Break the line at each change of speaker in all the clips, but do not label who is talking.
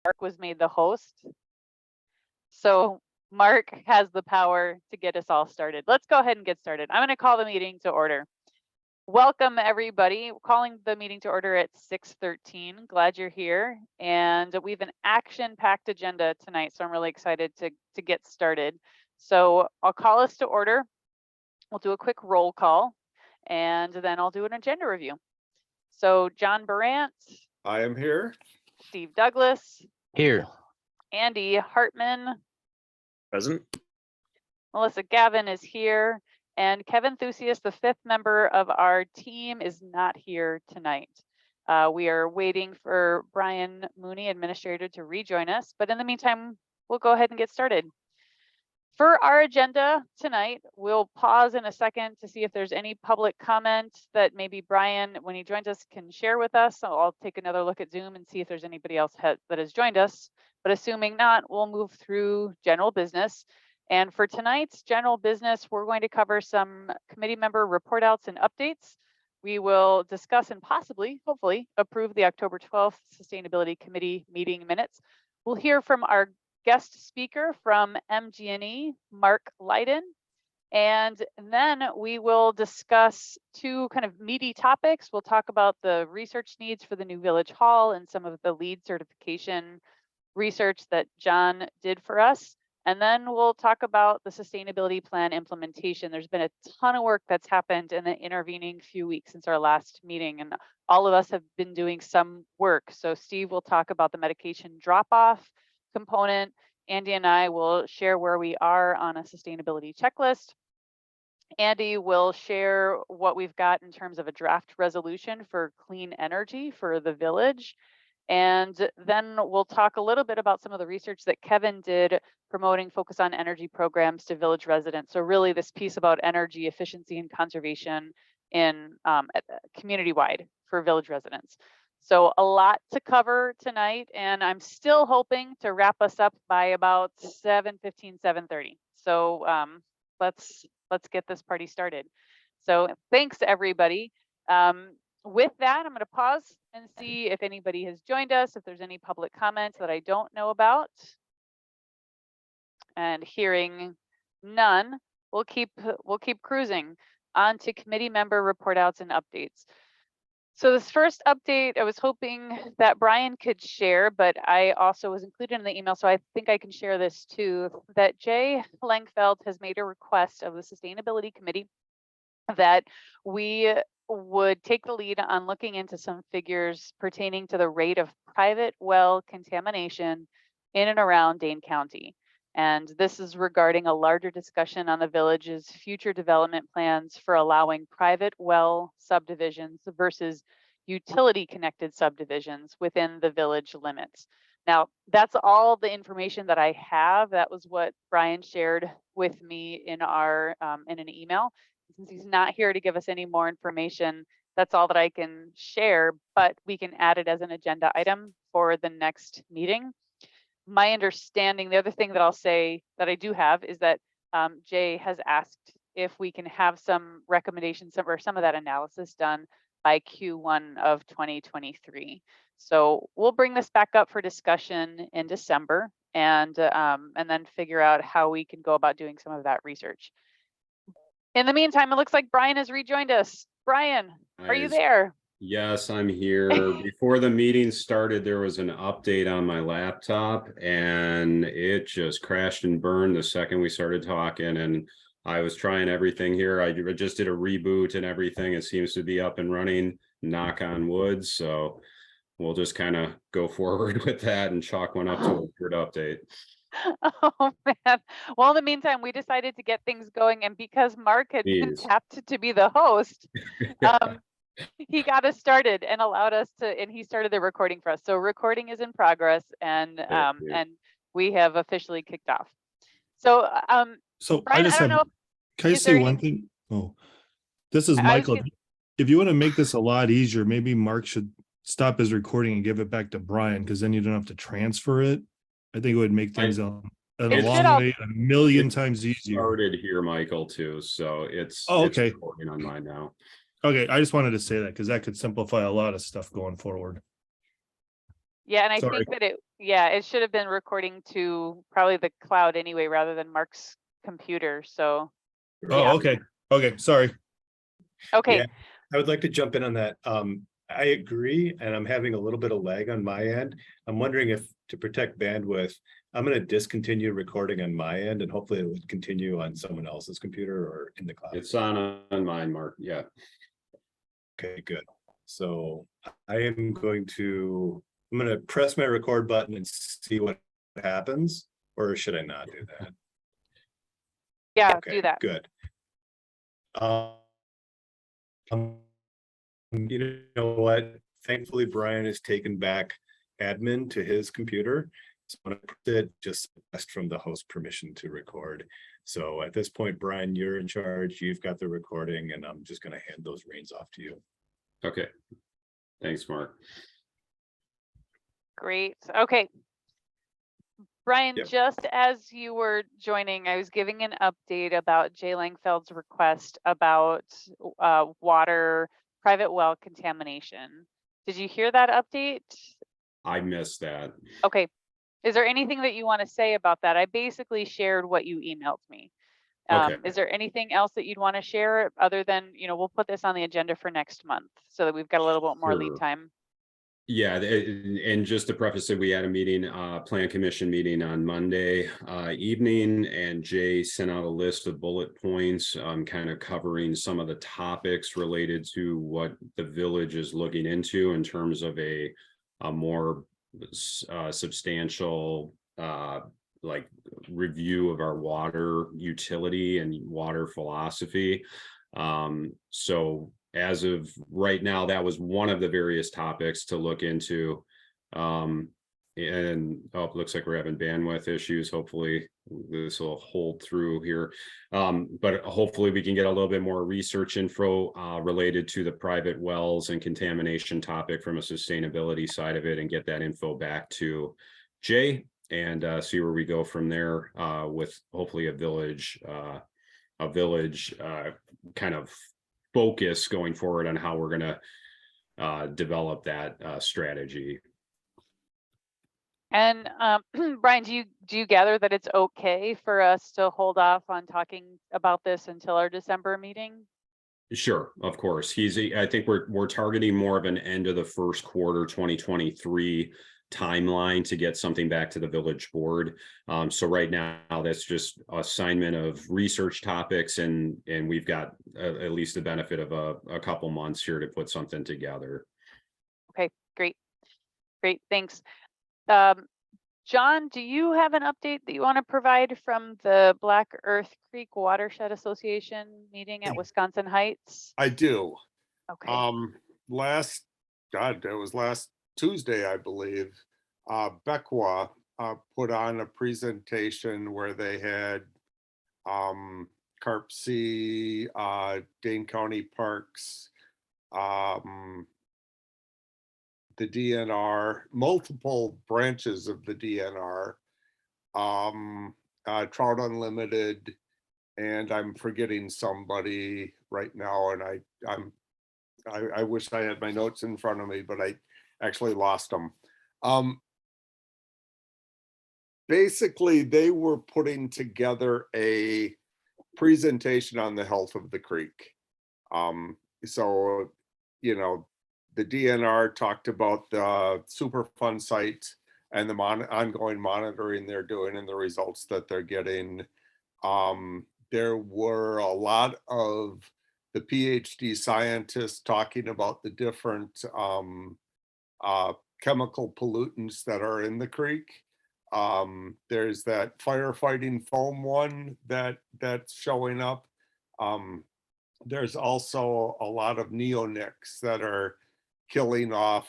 Mark was made the host. So Mark has the power to get us all started. Let's go ahead and get started. I'm going to call the meeting to order. Welcome everybody. Calling the meeting to order at 6:13. Glad you're here. And we have an action-packed agenda tonight, so I'm really excited to get started. So I'll call us to order. We'll do a quick roll call, and then I'll do an agenda review. So John Brandt.
I am here.
Steve Douglas.
Here.
Andy Hartman.
Present.
Melissa Gavin is here. And Kevin Thusius, the fifth member of our team, is not here tonight. We are waiting for Brian Mooney, administrator, to rejoin us. But in the meantime, we'll go ahead and get started. For our agenda tonight, we'll pause in a second to see if there's any public comment that maybe Brian, when he joins us, can share with us. So I'll take another look at Zoom and see if there's anybody else that has joined us. But assuming not, we'll move through general business. And for tonight's general business, we're going to cover some committee member report outs and updates. We will discuss and possibly, hopefully, approve the October 12th Sustainability Committee meeting minutes. We'll hear from our guest speaker from MG&E, Mark Leiden. And then we will discuss two kind of meaty topics. We'll talk about the research needs for the new Village Hall and some of the LEED certification research that John did for us. And then we'll talk about the sustainability plan implementation. There's been a ton of work that's happened in the intervening few weeks since our last meeting, and all of us have been doing some work. So Steve will talk about the medication drop-off component. Andy and I will share where we are on a sustainability checklist. Andy will share what we've got in terms of a draft resolution for clean energy for the village. And then we'll talk a little bit about some of the research that Kevin did promoting focus on energy programs to village residents. So really this piece about energy efficiency and conservation in community-wide for village residents. So a lot to cover tonight, and I'm still hoping to wrap us up by about 7:15, 7:30. So let's get this party started. So thanks everybody. With that, I'm going to pause and see if anybody has joined us, if there's any public comments that I don't know about. And hearing none, we'll keep cruising on to committee member report outs and updates. So this first update, I was hoping that Brian could share, but I also was included in the email, so I think I can share this too, that Jay Langfeld has made a request of the Sustainability Committee that we would take the lead on looking into some figures pertaining to the rate of private well contamination in and around Dane County. And this is regarding a larger discussion on the village's future development plans for allowing private well subdivisions versus utility connected subdivisions within the village limits. Now, that's all the information that I have. That was what Brian shared with me in our in an email. Since he's not here to give us any more information, that's all that I can share, but we can add it as an agenda item for the next meeting. My understanding, the other thing that I'll say that I do have is that Jay has asked if we can have some recommendations or some of that analysis done by Q1 of 2023. So we'll bring this back up for discussion in December and then figure out how we can go about doing some of that research. In the meantime, it looks like Brian has rejoined us. Brian, are you there?
Yes, I'm here. Before the meeting started, there was an update on my laptop and it just crashed and burned the second we started talking. And I was trying everything here. I just did a reboot and everything. It seems to be up and running, knock on wood. So we'll just kind of go forward with that and chalk one up to a good update.
Oh man. Well, in the meantime, we decided to get things going, and because Mark had been tapped to be the host, he got us started and allowed us to, and he started the recording for us. So recording is in progress, and we have officially kicked off. So
so
Brian, I don't know.
Can I say one thing? Oh, this is Michael. If you want to make this a lot easier, maybe Mark should stop his recording and give it back to Brian, because then you don't have to transfer it. I think it would make things a million times easier.
Started here, Michael, too. So it's
okay.
It's recording on mine now.
Okay, I just wanted to say that because that could simplify a lot of stuff going forward.
Yeah, and I
Sorry.
think that it should have been recording to probably the cloud anyway, rather than Mark's computer. So,
Oh,
yeah.
okay. Okay, sorry.
Okay.
Yeah, I would like to jump in on that. I agree, and I'm having a little bit of lag on my end. I'm wondering if, to protect bandwidth, I'm going to discontinue recording on my end, and hopefully it would continue on someone else's computer or in the cloud.
It's on mine, Mark. Yeah.
Okay, good. So I'm going to press my record button and see what happens, or should I not do that?
Yeah,
Okay,
do that.
good. You know what? Thankfully, Brian has taken back admin to his computer. So when I did, just asked from the host permission to record. So at this point, Brian, you're in charge. You've got the recording, and I'm just going to hand those reins off to you.
Okay. Thanks, Mark.
Great. Okay. Brian,
Yep.
just as you were joining, I was giving an update about Jay Langfeld's request about water, private well contamination. Did you hear that update?
I missed that.
Okay. Is there anything that you want to say about that? I basically shared what you emailed me.
Okay.
Is there anything else that you'd want to share other than, we'll put this on the agenda for next month so that we've got a little bit more lead
Sure.
time?
Yeah, and just to preface it, we had a meeting, plan commission meeting on Monday evening, and Jay sent out a list of bullet points, kind of covering some of the topics related to what the village is looking into in terms of a more substantial like review of our water utility and water philosophy. So as of right now, that was one of the various topics to look into. And it looks like we're having bandwidth issues. Hopefully this will hold through here. But hopefully we can get a little bit more research info related to the private wells and contamination topic from a sustainability side of it, and get that info back to Jay, and see where we go from there, with hopefully a village kind of focus going forward on how we're going to develop that strategy.
And Brian, do you gather that it's okay for us to hold off on talking about this until our December meeting?
Sure, of course. I think we're targeting more of an end of the first quarter 2023 timeline to get something back to the village board. So right now that's just assignment of research topics, and we've got at least the benefit of a couple months here to put something together.
Okay, great. Thanks. John, do you have an update that you want to provide from the Black Earth Creek Watershed Association meeting at Wisconsin Heights?
I do.
Okay.
It was last Tuesday, I believe, Becwa put on a presentation where they had Carp Sea, Dane County Parks, the DNR, multiple branches of the DNR, Trout Unlimited, and I'm forgetting somebody right now, and I wish I had my notes in front of me, but I actually lost them. Basically, they were putting together a presentation on the health of the creek. So, the DNR talked about the Superfund site and the ongoing monitoring they're doing and the results that they're getting. There were a lot of the PhD scientists talking about the different chemical pollutants that are in the creek. There's that firefighting foam one that's showing up. There's also a lot of neonics that are killing off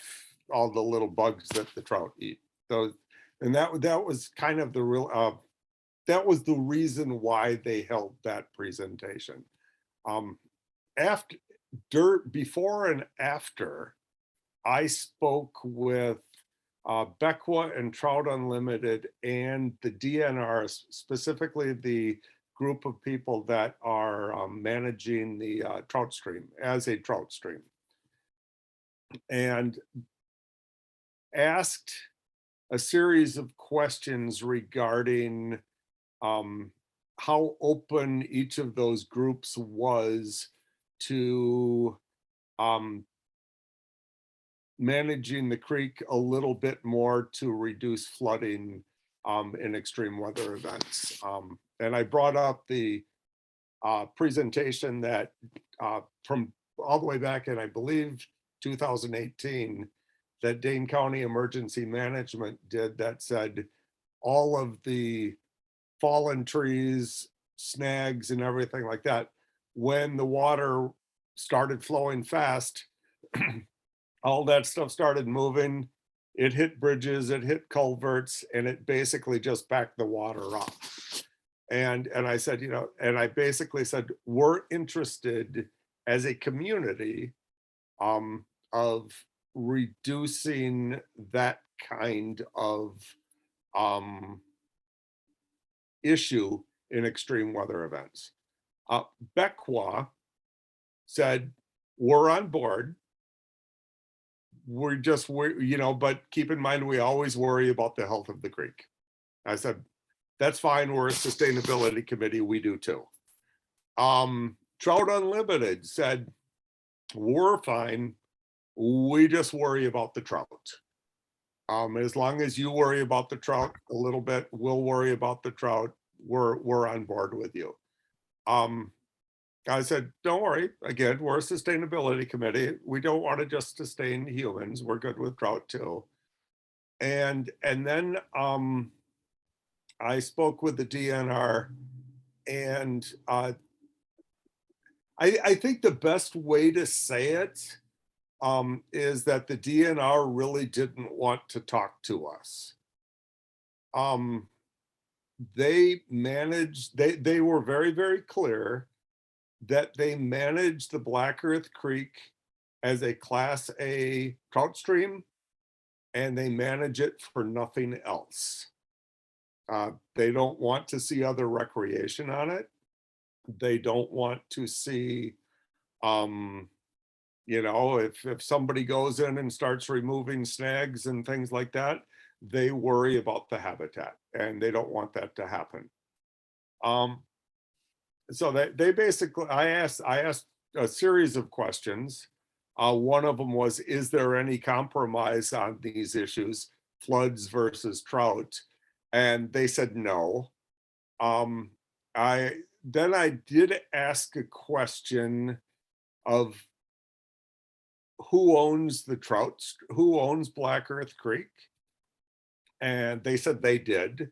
all the little bugs that the trout eat. And that was kind of the real that was the reason why they held that presentation. Before and after, I spoke with Becwa and Trout Unlimited and the DNR, specifically the group of people that are managing the trout stream as a trout stream, and asked a series of questions regarding how open each of those groups was to managing the creek a little bit more to reduce flooding in extreme weather events. And I brought up the presentation that from all the way back in, I believe, 2018, that Dane County Emergency Management did, that said all of the fallen trees, snags, and everything like that, when the water started flowing fast, all that stuff started moving. It hit bridges, it hit culverts, and it basically just backed the water up. And I said, you know, and I basically said, we're interested as a community of reducing that kind of issue in extreme weather events. Beckwa said, we're on board. You know, but keep in mind, we always worry about the health of the creek. I said, that's fine. We're a sustainability committee. We do too. Trout Unlimited said, we're fine. We just worry about the trout. As long as you worry about the trout a little bit, we'll worry about the trout. We're on board with you. I said, don't worry. Again, we're a sustainability committee. We don't want to just sustain humans. We're good with trout too. And then I spoke with the DNR, and I think the best way to say it is that the DNR really didn't want to talk to us. They were very, very clear that they manage the Black Earth Creek as a Class A trout stream, and they manage it for nothing else. They don't want to see other recreation on it. They don't want to see, you know, if somebody goes in and starts removing snags and things like that, they worry about the habitat, and they don't want that to happen. So they basically, I asked a series of questions. One of them was, is there any compromise on these issues, floods versus trout? And they said no. I did ask a question of who owns the trouts, who owns Black Earth Creek? And they said they did.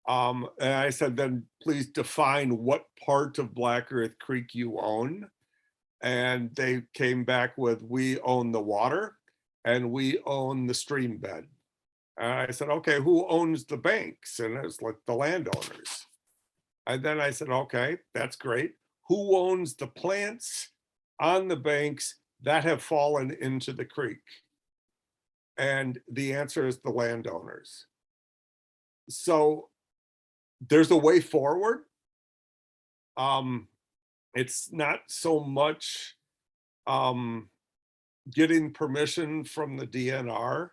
And I said, then please define what part of Black Earth Creek you own. And they came back with, we own the water and we own the stream bed. And I said, okay, who owns the banks? And it was like the landowners. And then I said, okay, that's great. Who owns the plants on the banks that have fallen into the creek? And the answer is the landowners. So there's a way forward. It's not so much getting permission from the DNR,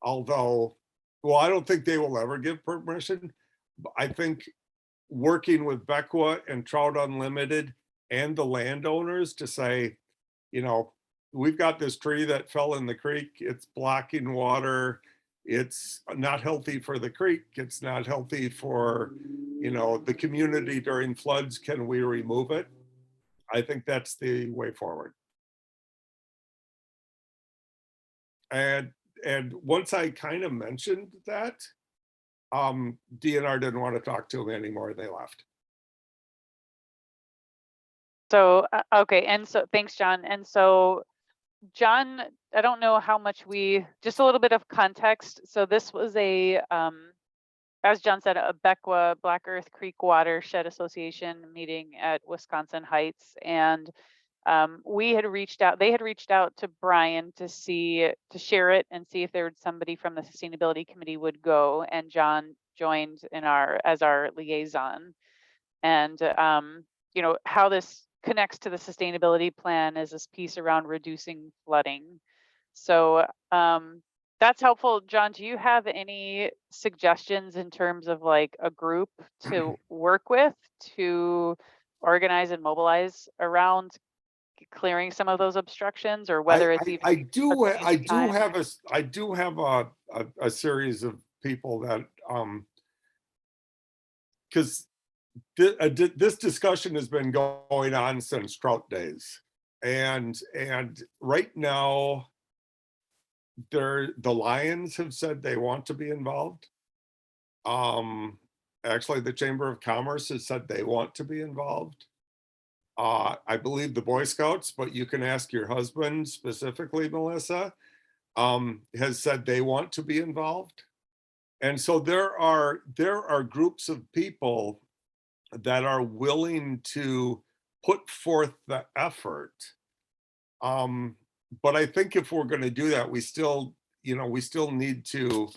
although, well, I don't think they will ever give permission. I think working with Beckwa and Trout Unlimited and the landowners to say, you know, we've got this tree that fell in the creek, it's blocking water, it's not healthy for the creek, it's not healthy for, you know, the community during floods, can we remove it? I think that's the way forward. And once I kind of mentioned that, DNR didn't want to talk to me anymore, they left.
So, okay, and so thanks, John. And so John, I don't know how much just a little bit of context. So this was a, as John said, a Beckwa Black Earth Creek Watershed Association meeting at Wisconsin Heights. And they had reached out to Brian to share it and see if there was somebody from the sustainability committee would go. And John joined as our liaison. And, you know, how this connects to the sustainability plan is this piece around reducing flooding. So That's helpful. John, do you have any suggestions in terms of like a group to work with to organize and mobilize around clearing some of those obstructions, or whether it's even
I do
a
I do
time?
have I do have a series of people that because this discussion has been going on since Trout days, and right now the Lions have said they want to be involved. Actually, the Chamber of Commerce has said they want to be involved. I believe the Boy Scouts, but you can ask your husband specifically, Melissa, has said they want to be involved. And so there are groups of people that are willing to put forth the effort. But I think if we're going to do that, we still need to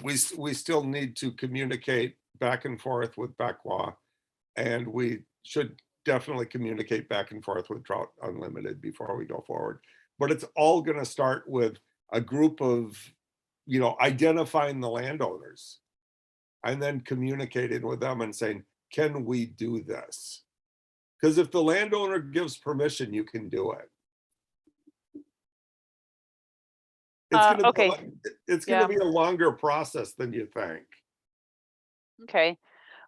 we still need to communicate back and forth with Becwa, and we should definitely communicate back and forth with Trout Unlimited before we go forward. But it's all going to start with a group of, identifying the landowners and then communicating with them and saying, can we do this? Because if the landowner gives permission, you can do it. It's going to be a longer process than you think.
Okay.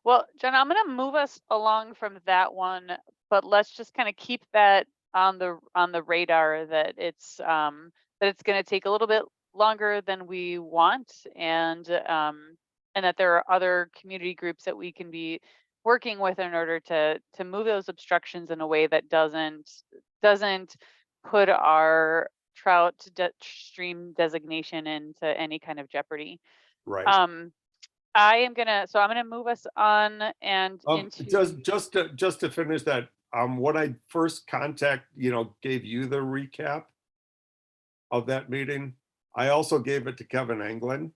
Well, Jen, I'm going to move us along from that one, but let's just kind of keep that on the radar that it's going to take a little bit longer than we want, and that there are other community groups that we can be working with in order to move those obstructions in a way that doesn't put our trout stream designation into any kind of jeopardy.
Right.
I'm gonna move us on and into
just to finish that. When I first gave you the recap of that meeting, I also gave it to Kevin Anglin,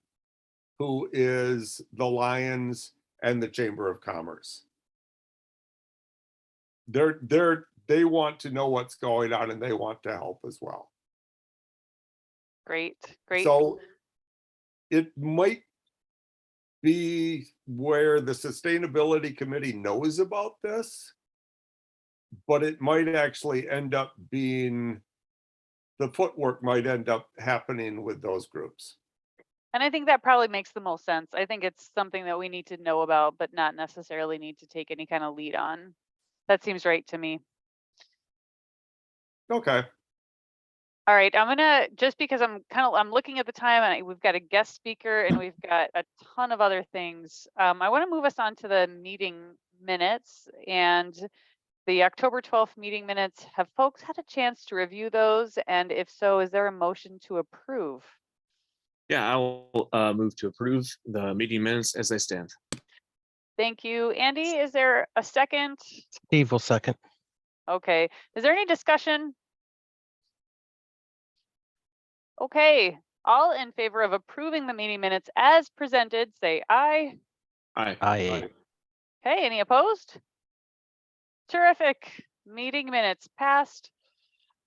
who is the Lions and the Chamber of Commerce. They want to know what's going on, and they want to help as well.
Great.
So it might be where the Sustainability Committee knows about this, but it might actually end up being, the footwork might end up happening with those groups.
And I think that probably makes the most sense. I think it's something that we need to know about, but not necessarily need to take any kind of lead on. That seems right to me.
Okay.
All right, I'm gonna, just because I'm looking at the time, and we've got a guest speaker and we've got a ton of other things. I want to move us on to the meeting minutes, and the October 12th meeting minutes. Have folks had a chance to review those? And if so, is there a motion to approve?
Yeah, I will move to approve the meeting minutes as they stand.
Thank you. Andy, is there a second?
Steve will second.
Okay, is there any discussion? Okay, all in favor of approving the meeting minutes as presented, say aye.
Aye.
Aye.
Okay, any opposed? Terrific. Meeting minutes passed.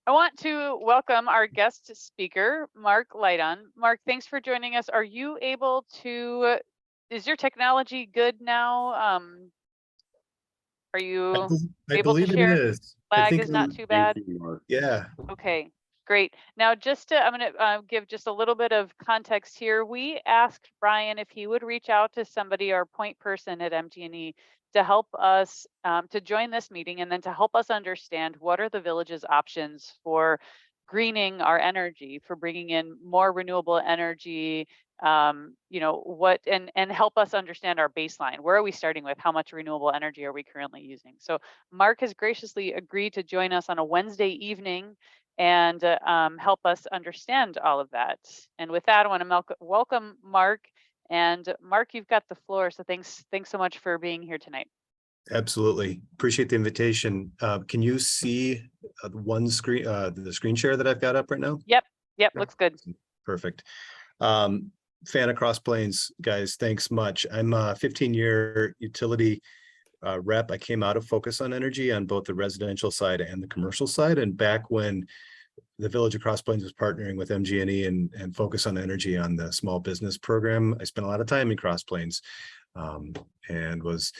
I want to welcome our guest speaker, Mark Lighton. Mark, thanks for joining us. Are you able to, is your technology good now? Are you
I
able to
believe
share?
it is.
Lag is not too bad.
Thank you, Mark.
Yeah.
Okay, great. Now, I'm going to give just a little bit of context here. We asked Brian if he would reach out to somebody, our point person at MT&E, to help us to join this meeting, and then to help us understand what are the village's options for greening our energy, for bringing in more renewable energy, what, and help us understand our baseline. Where are we starting with? How much renewable energy are we currently using? So Mark has graciously agreed to join us on a Wednesday evening and help us understand all of that. And with that, I want to welcome Mark. And Mark, you've got the floor. So thanks so much for being here tonight.
Absolutely. Appreciate the invitation. Can you see one screen, the screen share that I've got up right now?
Yep, looks good.
Perfect. Fan across plains, guys, thanks much. I'm a 15-year utility rep. I came out of Focus on Energy on both the residential side and the commercial side. And back when the Village of Cross Plains was partnering with MG&E and Focus on Energy on the small business program. I spent a lot of time in Cross Plains and was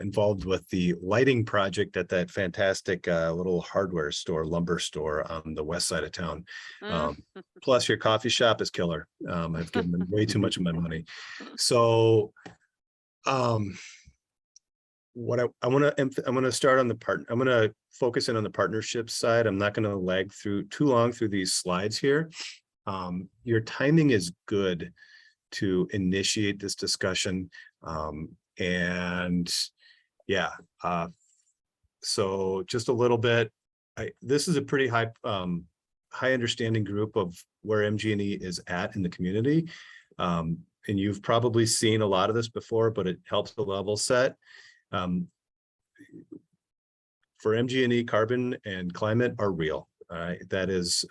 involved with the lighting project at that fantastic little hardware store, lumber store on the west side of town. Plus your coffee shop is killer. I've given them way too much of my money. So what I want to start on I'm going to focus in on the partnership side. I'm not going to lag through too long through these slides here. Your timing is good to initiate this discussion. And yeah, so just a little bit, this is a pretty high understanding group of where MG&E is at in the community. And you've probably seen a lot of this before, but it helps the level set. For MG&E, carbon and climate are real. That is,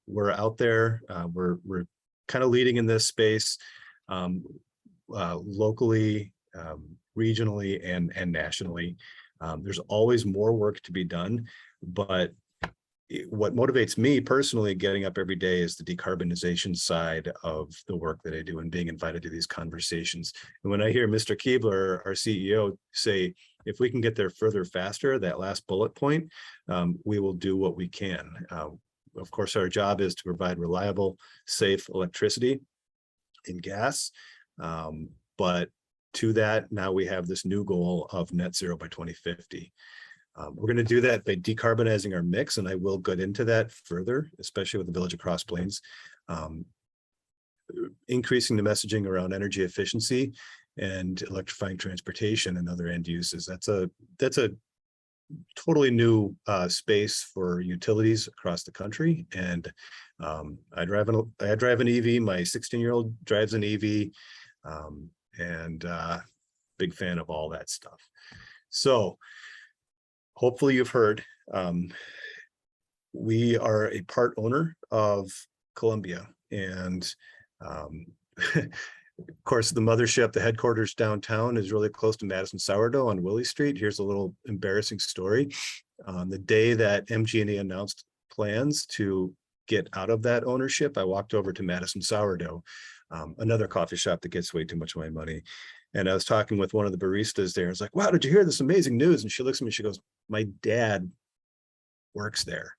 we're out there. We're kind of leading in this space, locally, regionally, and nationally. There's always more work to be done, but what motivates me personally getting up every day is the decarbonization side of the work that I do and being invited to these conversations. And when I hear Mr. Keebler, our CEO, say, if we can get there further faster, that last bullet point, we will do what we can. Of course, our job is to provide reliable, safe electricity and gas. But to that, now we have this new goal of net zero by 2050. We're going to do that by decarbonizing our mix, and I will get into that further, especially with the Village of Cross Plains. Increasing the messaging around energy efficiency and electrifying transportation and other end uses. That's a totally new space for utilities across the country. And I drive an EV. My 16-year-old drives an EV, and big fan of all that stuff. So hopefully you've heard, we are a part owner of Columbia, and of course, the mothership, the headquarters downtown, is really close to Madison Sourdough on Willie Street. Here's a little embarrassing story. On the day that MG&E announced plans to get out of that ownership, I walked over to Madison Sourdough, another coffee shop that gets way too much of my money. And I was talking with one of the baristas there. I was like, wow, did you hear this amazing news? And she looks at me, she goes, my dad works there.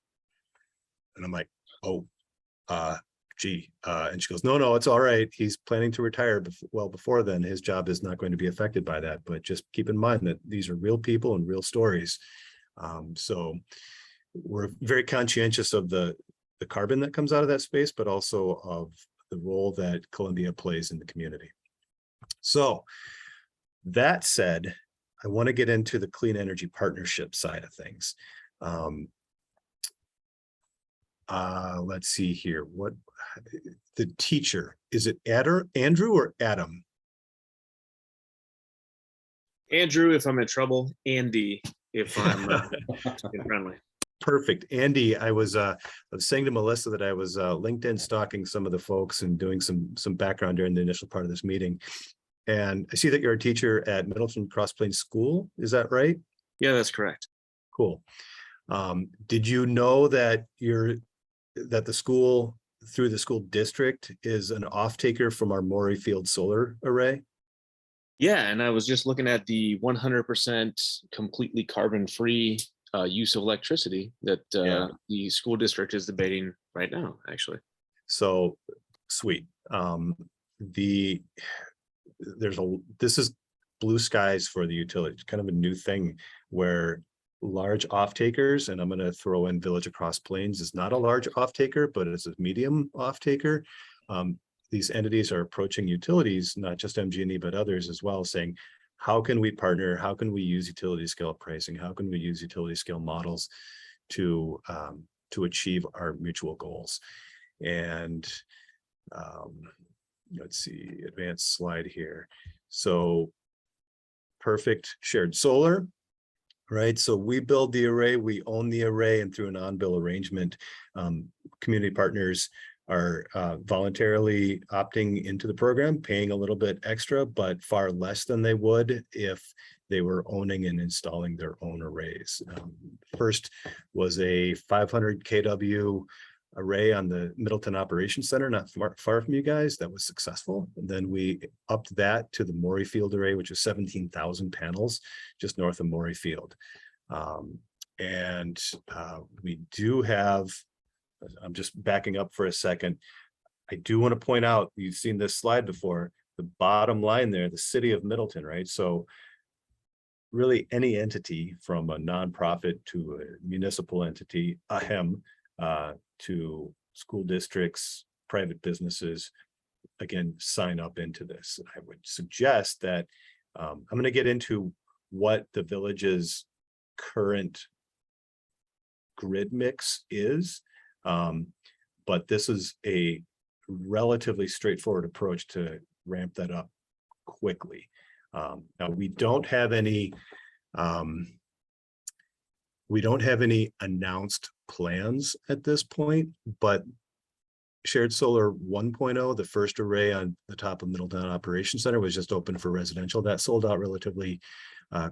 And I'm like, oh, gee. And she goes, no, it's all right. He's planning to retire before then. His job is not going to be affected by that. But just keep in mind that these are real people and real stories. So we're very conscientious of the carbon that comes out of that space, but also of the role that Columbia plays in the community. So that said, I want to get into the clean energy partnership side of things. Let's see here. What the teacher, is it Andrew or Adam?
Andrew, if I'm in trouble. Andy, if I'm friendly.
Perfect. Andy, I was saying to Melissa that I was LinkedIn stalking some of the folks and doing some background during the initial part of this meeting. And I see that you're a teacher at Middleton Cross Plains School. Is that right?
Yeah, that's correct.
Cool. Did you know that the school, through the school district, is an off-taker from our Maury Field solar array?
Yeah, and I was just looking at the 100% completely carbon-free use of electricity that the school district is debating right now, actually.
So sweet. This is blue skies for the utility. It's kind of a new thing where large off-takers, and I'm going to throw in Village of Cross Plains, is not a large off-taker, but it's a medium off-taker. These entities are approaching utilities, not just MG&E, but others as well, saying, how can we partner? How can we use utility scale pricing? How can we use utility scale models to achieve our mutual goals? And let's see, advanced slide here. So perfect shared solar, right? So we build the array, we own the array, and through an on-bill arrangement, community partners are voluntarily opting into the program, paying a little bit extra, but far less than they would if they were owning and installing their own arrays. First was a 500 kW array on the Middleton Operations Center, not far from you guys. That was successful. And then we upped that to the Maury Field array, which is 17,000 panels just north of Maury Field. We do have, I'm just backing up for a second. I do want to point out, you've seen this slide before, the bottom line there, the city of Middleton, right? So really any entity from a nonprofit to a municipal entity, ahem, to school districts, private businesses, again, sign up into this. I would suggest that I'm going to get into what the village's current grid mix is, but this is a relatively straightforward approach to ramp that up quickly. Now we don't have any announced plans at this point, but Shared Solar 1.0, the first array on the top of Middletown Operations Center, was just open for residential. That sold out relatively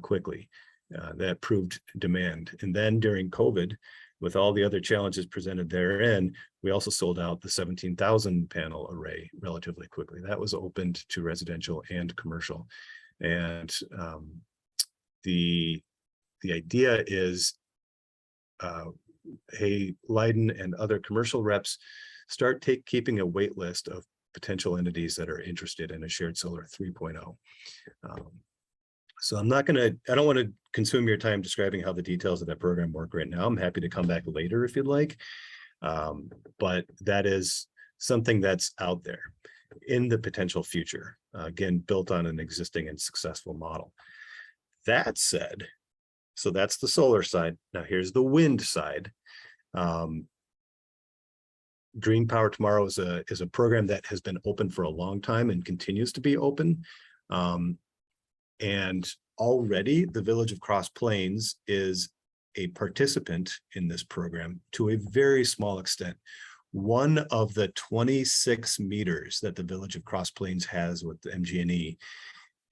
quickly. That proved demand. And then during COVID, with all the other challenges presented therein, we also sold out the 17,000 panel array relatively quickly. That was opened to residential and commercial. And the idea is, hey, Leiden and other commercial reps start keeping a wait list of potential entities that are interested in a Shared Solar 3.0. So I don't want to consume your time describing how the details of that program work right now. I'm happy to come back later if you'd like. But that is something that's out there in the potential future, again, built on an existing and successful model. That said, so that's the solar side. Now here's the wind side. Green Power Tomorrow is a program that has been open for a long time and continues to be open. And already the village of Cross Plains is a participant in this program to a very small extent. One of the 26 meters that the village of Cross Plains has with the MG&E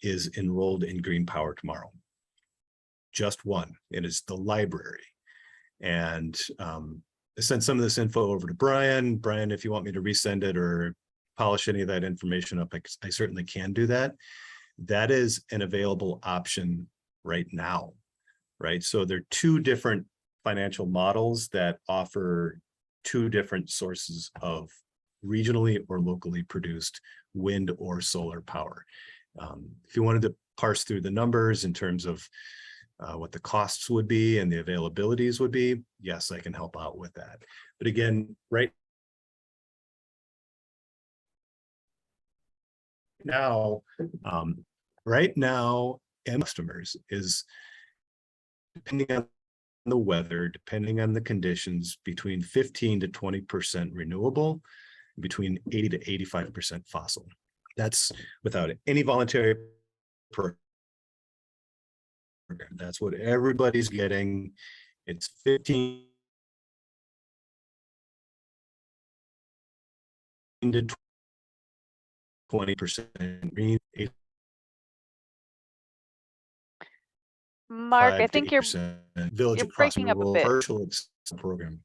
is enrolled in Green Power Tomorrow. Just one. It is the library. And I sent some of this info over to Brian. Brian, if you want me to resend it or polish any of that information up, I certainly can do that. That is an available option right now, right? So there are two different financial models that offer two different sources of regionally or locally produced wind or solar power. If you wanted to parse through the numbers in terms of what the costs would be and the availabilities would be, yes, I can help out with that. But again, right now, and customers is, depending on the weather, depending on the conditions, between 15 to 20% renewable, between 80 to 85% fossil. That's without any voluntary program. That's what everybody's getting. It's 15 to 20% green.
Mark, I think you're breaking up a bit.
Partial program.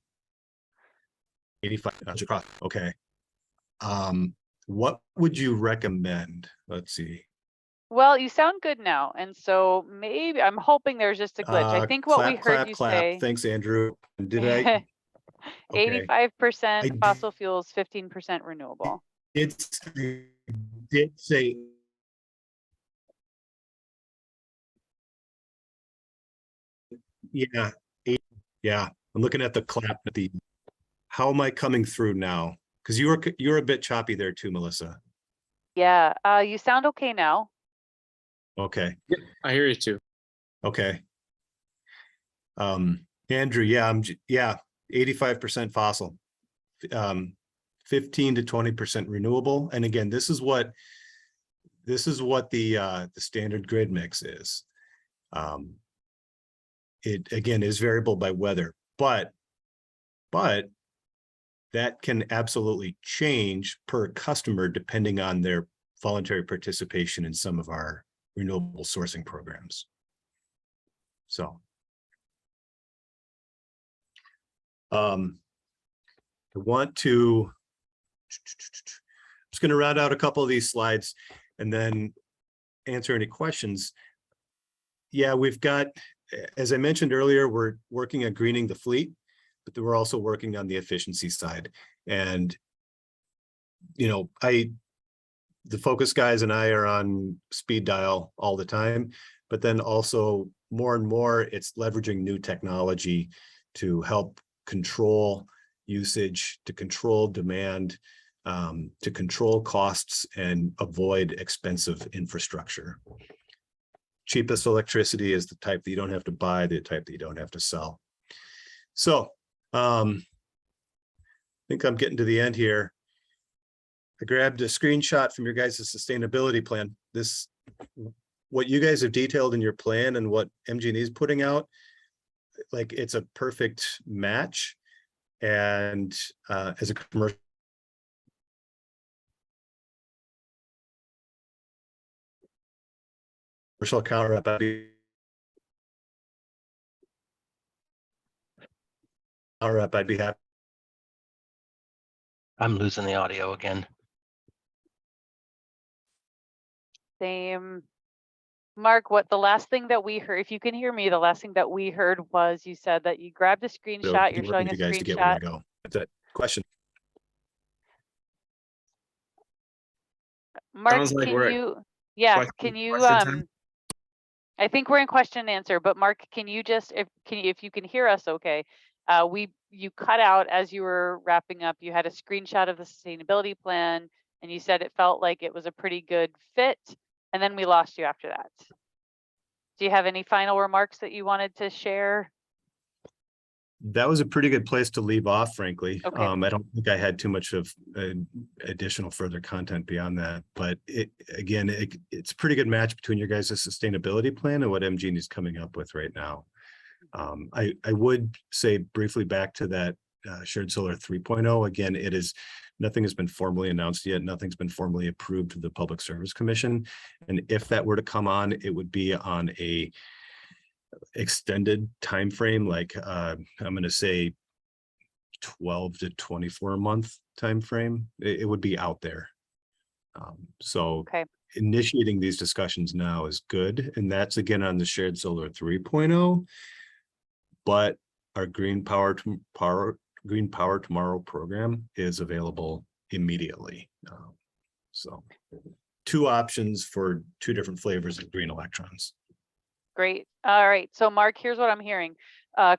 85 across. Okay. What would you recommend? Let's see.
Well, you sound good now, and so maybe I'm hoping there's just a glitch. I think what we heard you say.
Thanks, Andrew. Did I?
85% fossil fuels, 15% renewable.
It did say. Yeah, yeah. I'm looking at the clap at the. How am I coming through now? Because you're a bit choppy there too, Melissa.
Yeah, you sound okay now.
Okay.
Yep, I hear you too.
Okay. Andrew, yeah, 85% fossil, 15 to 20% renewable. And again, this is what the standard grid mix is. It again is variable by weather, but that can absolutely change per customer depending on their voluntary participation in some of our renewable sourcing programs. So I want to, just going to round out a couple of these slides and then answer any questions. Yeah, we've got, as I mentioned earlier, we're working on greening the fleet, but we're also working on the efficiency side. And, you know, the focus guys and I are on speed dial all the time, but then also more and more it's leveraging new technology to help control usage, to control demand, to control costs and avoid expensive infrastructure. Cheapest electricity is the type that you don't have to buy, the type that you don't have to sell. So I think I'm getting to the end here. I grabbed a screenshot from your guys' sustainability plan. This, what you guys have detailed in your plan and what MG&E is putting out, like it's a perfect match. And as a commercial account rep, I'd be happy.
I'm losing the audio again.
Same. Mark, what the last thing that we heard, if you can hear me, the last thing that we heard was you said that you grabbed a screenshot, you're showing a
you guys to get where you
screenshot.
go. That's it. Question.
Mark,
Sounds like
can
we're at
you, yeah,
question-
can you,
question time.
I think we're in question and answer, but Mark, can you just, if you can hear us, okay. You cut out as you were wrapping up, you had a screenshot of the sustainability plan and you said it felt like it was a pretty good fit. And then we lost you after that. Do you have any final remarks that you wanted to share?
That was a pretty good place to leave off, frankly.
Okay.
I don't think I had too much of additional further content beyond that, but it's a pretty good match between your guys' sustainability plan and what MG&E is coming up with right now. I would say briefly back to that shared solar 3.0. Again, nothing has been formally announced yet. Nothing's been formally approved to the Public Service Commission. And if that were to come on, it would be on a extended time frame, like I'm going to say 12 to 24 month time frame. It would be out there. So
Okay.
initiating these discussions now is good, and that's again on the shared solar 3.0. But our Green Power Tomorrow program is available immediately. So 2 options for 2 different flavors of green electrons.
Great. All right. So Mark, here's what I'm hearing.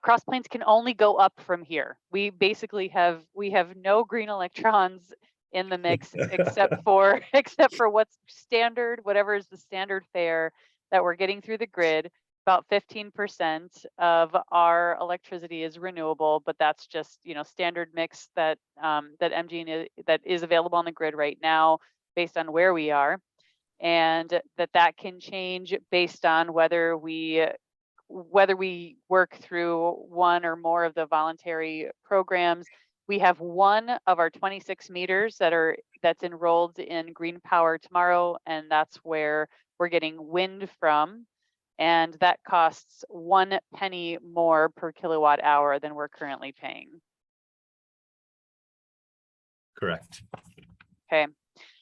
Cross Plains can only go up from here. We basically have no green electrons in the mix except for what's standard, whatever is the standard fare that we're getting through the grid. About 15% of our electricity is renewable, but that's just, you know, standard mix that that MG&E that is available on the grid right now based on where we are. And that can change based on whether we work through one or more of the voluntary programs. We have one of our 26 meters that's enrolled in Green Power Tomorrow, and that's where we're getting wind from. And that costs 1 penny more per kilowatt hour than we're currently paying.
Correct.
Okay.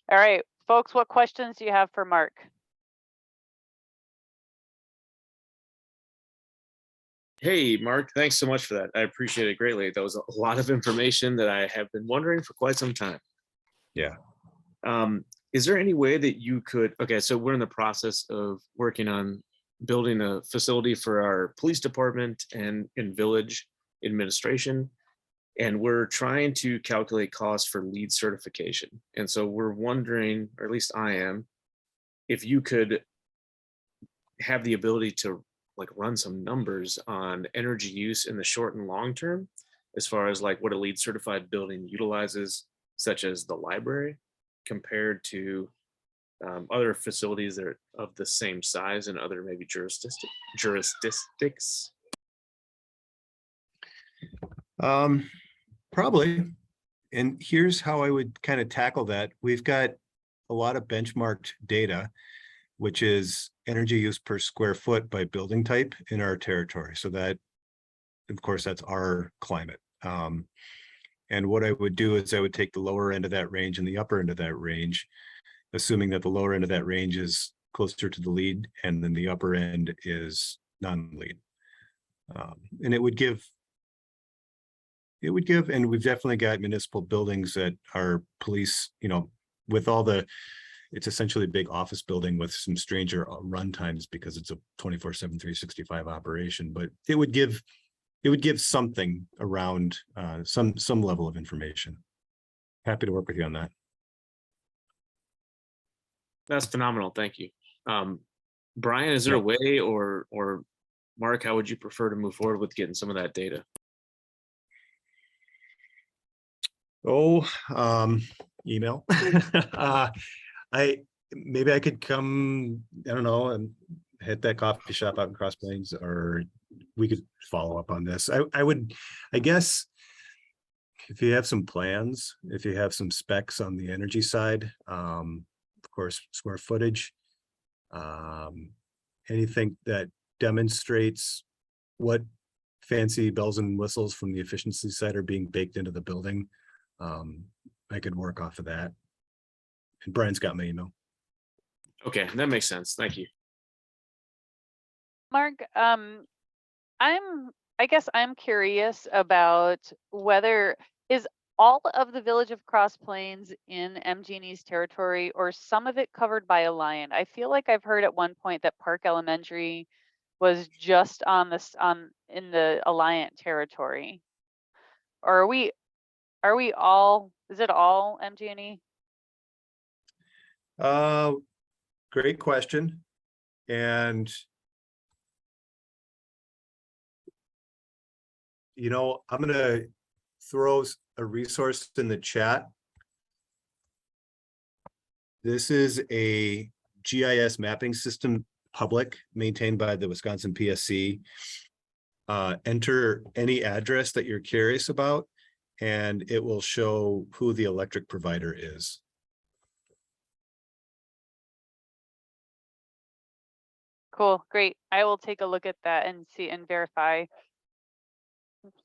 All right, folks, what questions do you have for Mark?
Hey, Mark, thanks so much for that. I appreciate it greatly. That was a lot of information that I have been wondering for quite some time.
Yeah.
Is there any way that you could, okay, so we're in the process of working on building a facility for our police department and in village administration. And we're trying to calculate costs for LEED certification. And so we're wondering, or at least I am, if you could have the ability to like run some numbers on energy use in the short and long term, as far as like what a LEED certified building utilizes, such as the library, compared to other facilities that are of the same size in other maybe jurisdictions.
Probably. And here's how I would kind of tackle that. We've got a lot of benchmarked data, which is energy use per square foot by building type in our territory. So that, of course, that's our climate. And what I would do is I would take the lower end of that range and the upper end of that range, assuming that the lower end of that range is closer to the lead and then the upper end is non-lead. And it would give, and we've definitely got municipal buildings that are police, you know, with all the, it's essentially a big office building with some stranger run times because it's a 24/7, 365 operation, but it would give something around some level of information. Happy to work with you on that.
That's phenomenal. Thank you. Brian, is there a way, or Mark, how would you prefer to move forward with getting some of that data?
Email. Maybe I could come, I don't know, and hit that coffee shop out in Cross Plains, or we could follow up on this. I guess if you have some plans, if you have some specs on the energy side, of course, square footage, anything that demonstrates what fancy bells and whistles from the efficiency side are being baked into the building, I could work off of that. And Brian's got my email.
Okay, that makes sense. Thank you.
Mark, I guess I'm curious about whether is all of the village of Cross Plains in MG&E's territory, or some of it covered by Alliant. I feel like I've heard at one point that Park Elementary was just in the Alliant territory. Or are we all, is it all MG&E?
Great question. And you know, I'm gonna throw a resource in the chat. This is a GIS mapping system, public, maintained by the Wisconsin PSC. Enter any address that you're curious about, and it will show who the electric provider is.
Cool, great. I will take a look at that and see and verify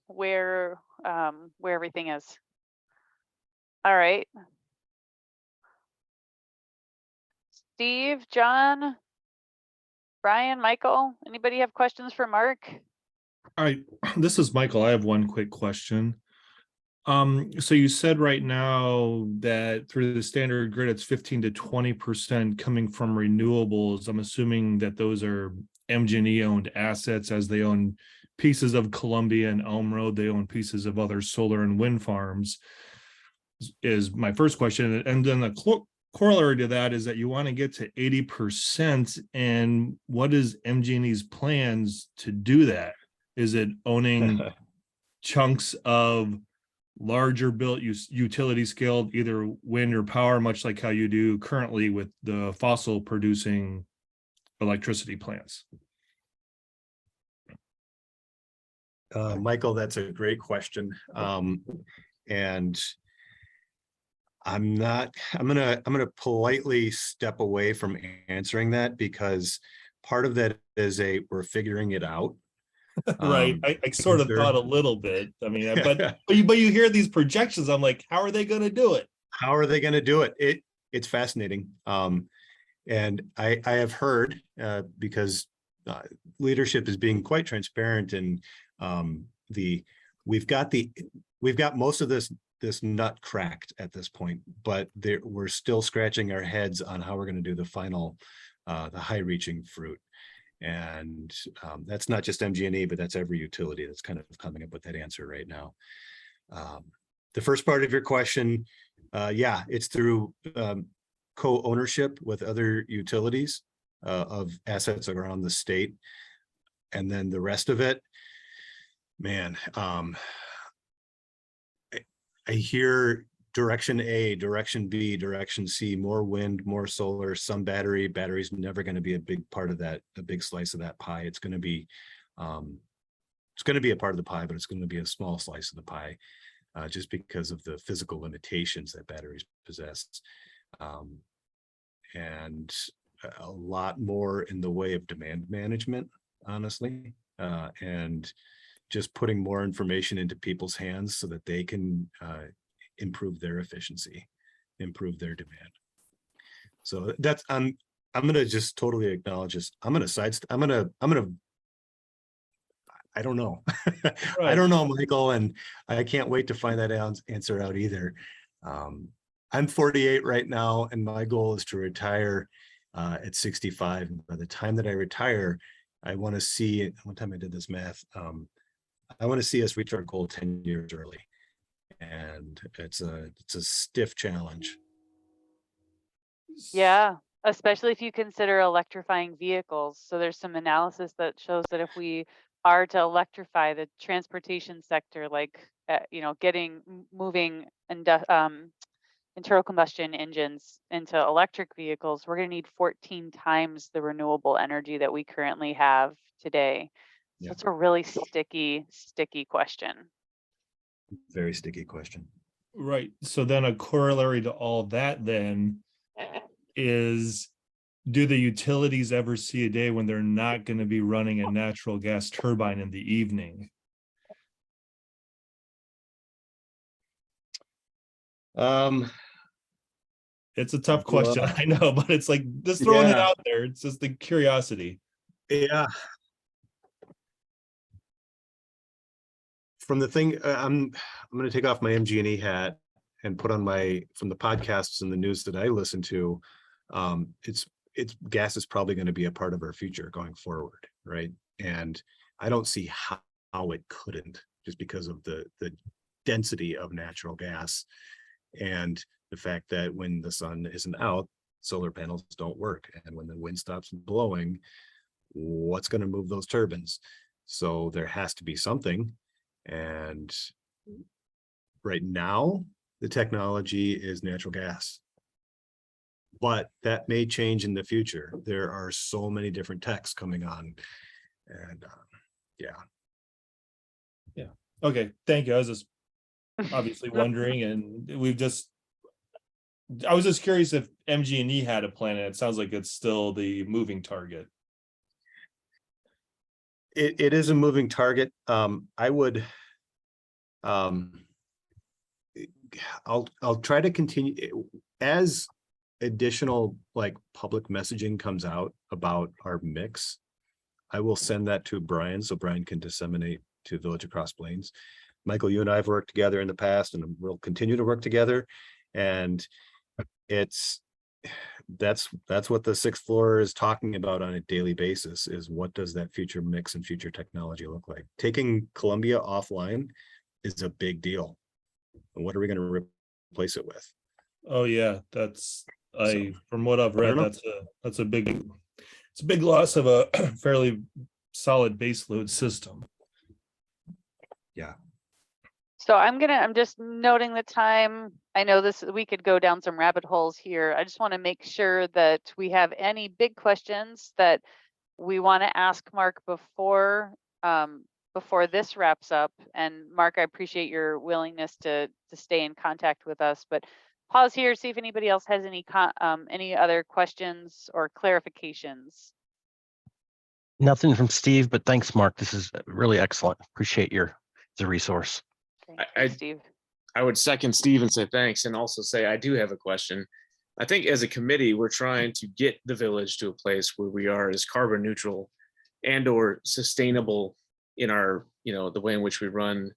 where everything is. All right. Steve, John, Brian, Michael, anybody have questions for Mark?
All right, this is Michael. I have one quick question. So you said right now that through the standard grid, it's 15 to 20% coming from renewables. I'm assuming that those are MG&E owned assets, as they own pieces of Columbia and Elm Road. They own pieces of other solar and wind farms, is my first question. And then the corollary to that is that you want to get to 80%. And what is MG&E's plans to do that? Is it owning chunks of larger built utility scale, either wind or power, much like how you do currently with the fossil producing electricity plants?
Michael, that's a great question. And I'm gonna politely step away from answering that, because part of that is we're figuring it out.
Right. I sort of thought a little bit. I mean, but you hear these projections. I'm like, how are they going to do it?
How are they going to do it? It's fascinating. And I have heard, because leadership is being quite transparent, and we've got most of this nut cracked at this point, but we're still scratching our heads on how we're going to do the final, the high reaching fruit. And that's not just MG&E, but that's every utility that's kind of coming up with that answer right now. The first part of your question, yeah, it's through co-ownership with other utilities of assets around the state. And then the rest of it, man, I hear direction A, direction B, direction C, more wind, more solar, some battery. Battery's never going to be a big part of that, a big slice of that pie. It's going to be a part of the pie, but it's going to be a small slice of the pie, just because of the physical limitations that batteries possess. And a lot more in the way of demand management, honestly. And just putting more information into people's hands so that they can improve their efficiency, improve their demand. So that's, I'm gonna just totally acknowledge this. I'm gonna I don't know. I
Right.
don't know, Michael, and I can't wait to find that answer out either. I'm 48 right now, and my goal is to retire at 65. By the time that I retire, I want to see, one time I did this math, I want to see us reach our goal 10 years early. And it's a stiff challenge.
Yeah, especially if you consider electrifying vehicles. So there's some analysis that shows that if we are to electrify the transportation sector, like moving internal combustion engines into electric vehicles, we're going to need 14 times the renewable energy that we currently have today. So
Yeah.
it's a really sticky question.
Very sticky question.
Right. So then a corollary to all that then is, do the utilities ever see a day when they're not going to be running a natural gas turbine in the evening? It's a tough question, I know, but it's like just throwing it out there. It's just the curiosity.
Yeah. From the thing, I'm going to take off my MG&E hat and put on from the podcasts and the news that I listen to. It's gas is probably going to be a part of our future going forward, right? And I don't see how it couldn't, just because of the density of natural gas and the fact that when the sun isn't out, solar panels don't work, and when the wind stops blowing, what's going to move those turbines? So there has to be something. And right now, the technology is natural gas, but that may change in the future. There are so many different techs coming on, and
Yeah. Okay. Thank you. I was just obviously wondering, and I was just curious if MG&E had a plan, and it sounds like it's still the moving target.
it is a moving target. I would, I'll try to continue as additional like public messaging comes out about our mix. I will send that to Brian so Brian can disseminate to Village of Cross Plains. Michael, you and I have worked together in the past, and we'll continue to work together. And that's what the sixth floor is talking about on a daily basis, is what does that future mix and future technology look like? Taking Columbia offline is a big deal. And what are we going to replace it with?
Oh yeah, from what I've read, it's a big loss of a fairly solid baseload system.
Yeah.
So I'm just noting the time. I know we could go down some rabbit holes here. I just want to make sure that we have any big questions that we want to ask Mark before this wraps up. And Mark, I appreciate your willingness to stay in contact with us, but pause here, see if anybody else has any other questions or clarifications.
Nothing from Steve, but thanks, Mark. This is really excellent. Appreciate the resource.
Thanks, Steve.
I would second Steve and say thanks, and also say I do have a question. I think as a committee, we're trying to get the village to a place where we are as carbon neutral and or sustainable in our, the way in which we run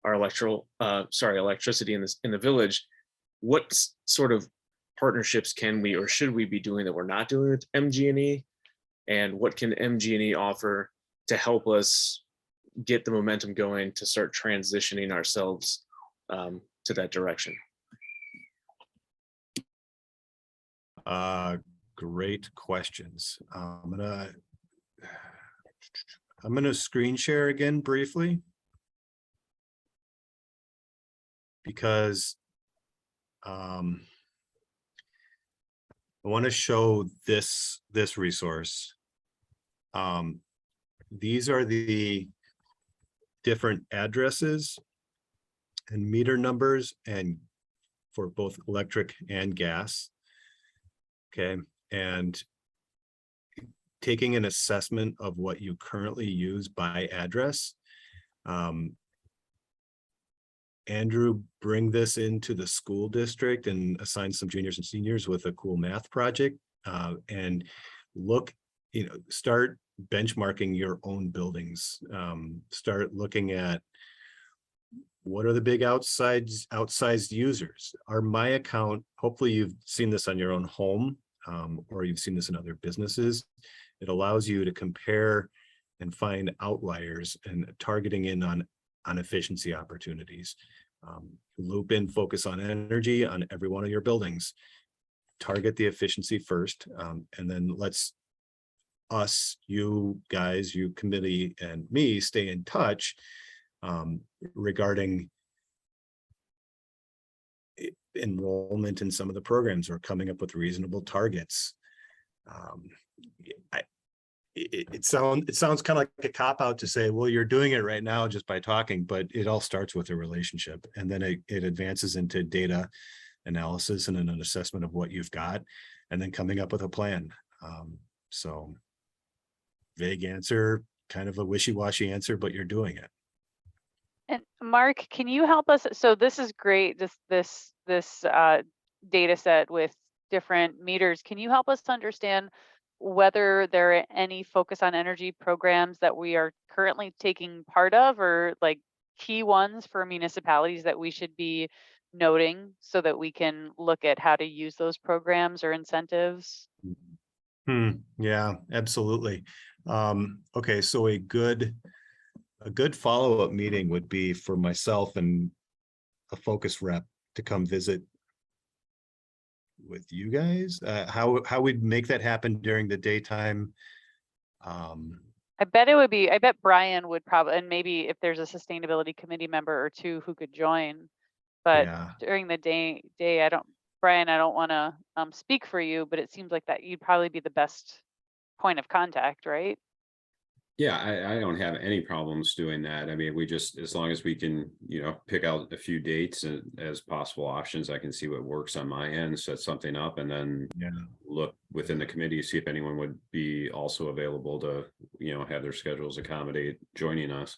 our electricity in the village. What sort of partnerships can we or should we be doing that we're not doing with MG&E? And what can MG&E offer to help us get the momentum going to start transitioning ourselves to that direction?
Great questions. I'm gonna screen share again briefly, because I want to show this resource. These are the different addresses and meter numbers, and for both electric and gas. Okay, and taking an assessment of what you currently use by address, Andrew, bring this into the school district and assign some juniors and seniors with a cool math project, and look, start benchmarking your own buildings. Start looking at what are the big outsized users. My account, hopefully you've seen this on your own home, or you've seen this in other businesses. It allows you to compare and find outliers and targeting in on efficiency opportunities. Loop in focus on energy on every one of your buildings. Target the efficiency first, and then let's you guys, you committee and me stay in touch regarding enrollment in some of the programs or coming up with reasonable targets. It sounds kind of like a cop out to say, well, you're doing it right now just by talking, but it all starts with a relationship, and then it advances into data analysis and an assessment of what you've got, and then coming up with a plan. So vague answer, kind of a wishy-washy answer, but you're doing it.
And Mark, can you help us? So this is great, this data set with different meters. Can you help us to understand whether there are any focus on energy programs that we are currently taking part of, or like key ones for municipalities that we should be noting so that we can look at how to use those programs or incentives?
Yeah, absolutely. Okay, so a good follow-up meeting would be for myself and a focus rep to come visit with you guys. How we'd make that happen during the daytime.
I bet Brian would probably, and maybe if there's a sustainability committee member or two who could join, but
Yeah.
during the day, Brian, I don't want to speak for you, but it seems like that you'd probably be the best point of contact, right?
Yeah, I don't have any problems doing that. I mean, we just, as long as we can, pick out a few dates as possible options, I can see what works on my end, set something up, and then look within the committee, see if anyone would be also available to, have their schedules accommodate joining us.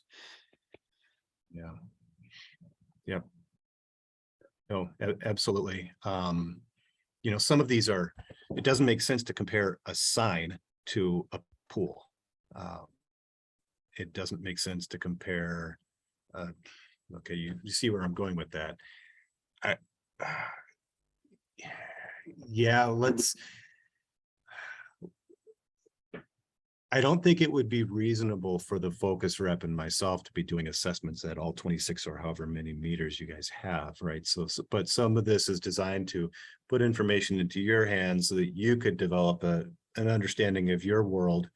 Yeah. Yep. No, absolutely. Some of these it doesn't make sense to compare a sign to a pool. It doesn't make sense to compare. Okay, you see where I'm going with that. Yeah, I don't think it would be reasonable for the focus rep and myself to be doing assessments at all 26 or however many meters you guys have, right? So but some of this is designed to put information into your hands so that you could develop an understanding of your world,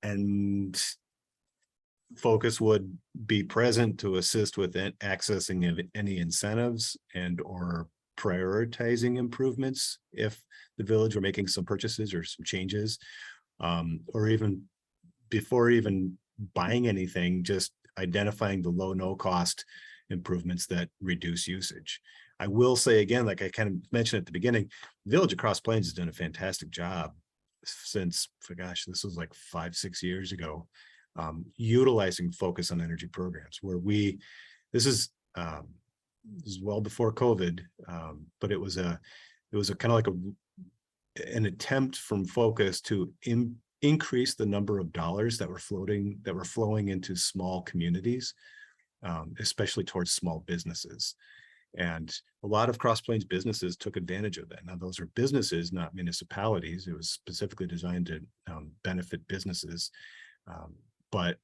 and focus would be present to assist with accessing of any incentives and or prioritizing improvements if the village were making some purchases or some changes, or even before even buying anything, just identifying the low, no cost improvements that reduce usage. I will say again, like I kind of mentioned at the beginning, Village of Cross Plains has done a fantastic job since, gosh, this was like 5-6 years ago, utilizing focus on energy programs where this is well before COVID, but it was a kind of like an attempt from focus to increase the number of dollars that were flowing into small communities, especially towards small businesses. And a lot of Cross Plains businesses took advantage of that. Now, those are businesses, not municipalities. It was specifically designed to benefit businesses, but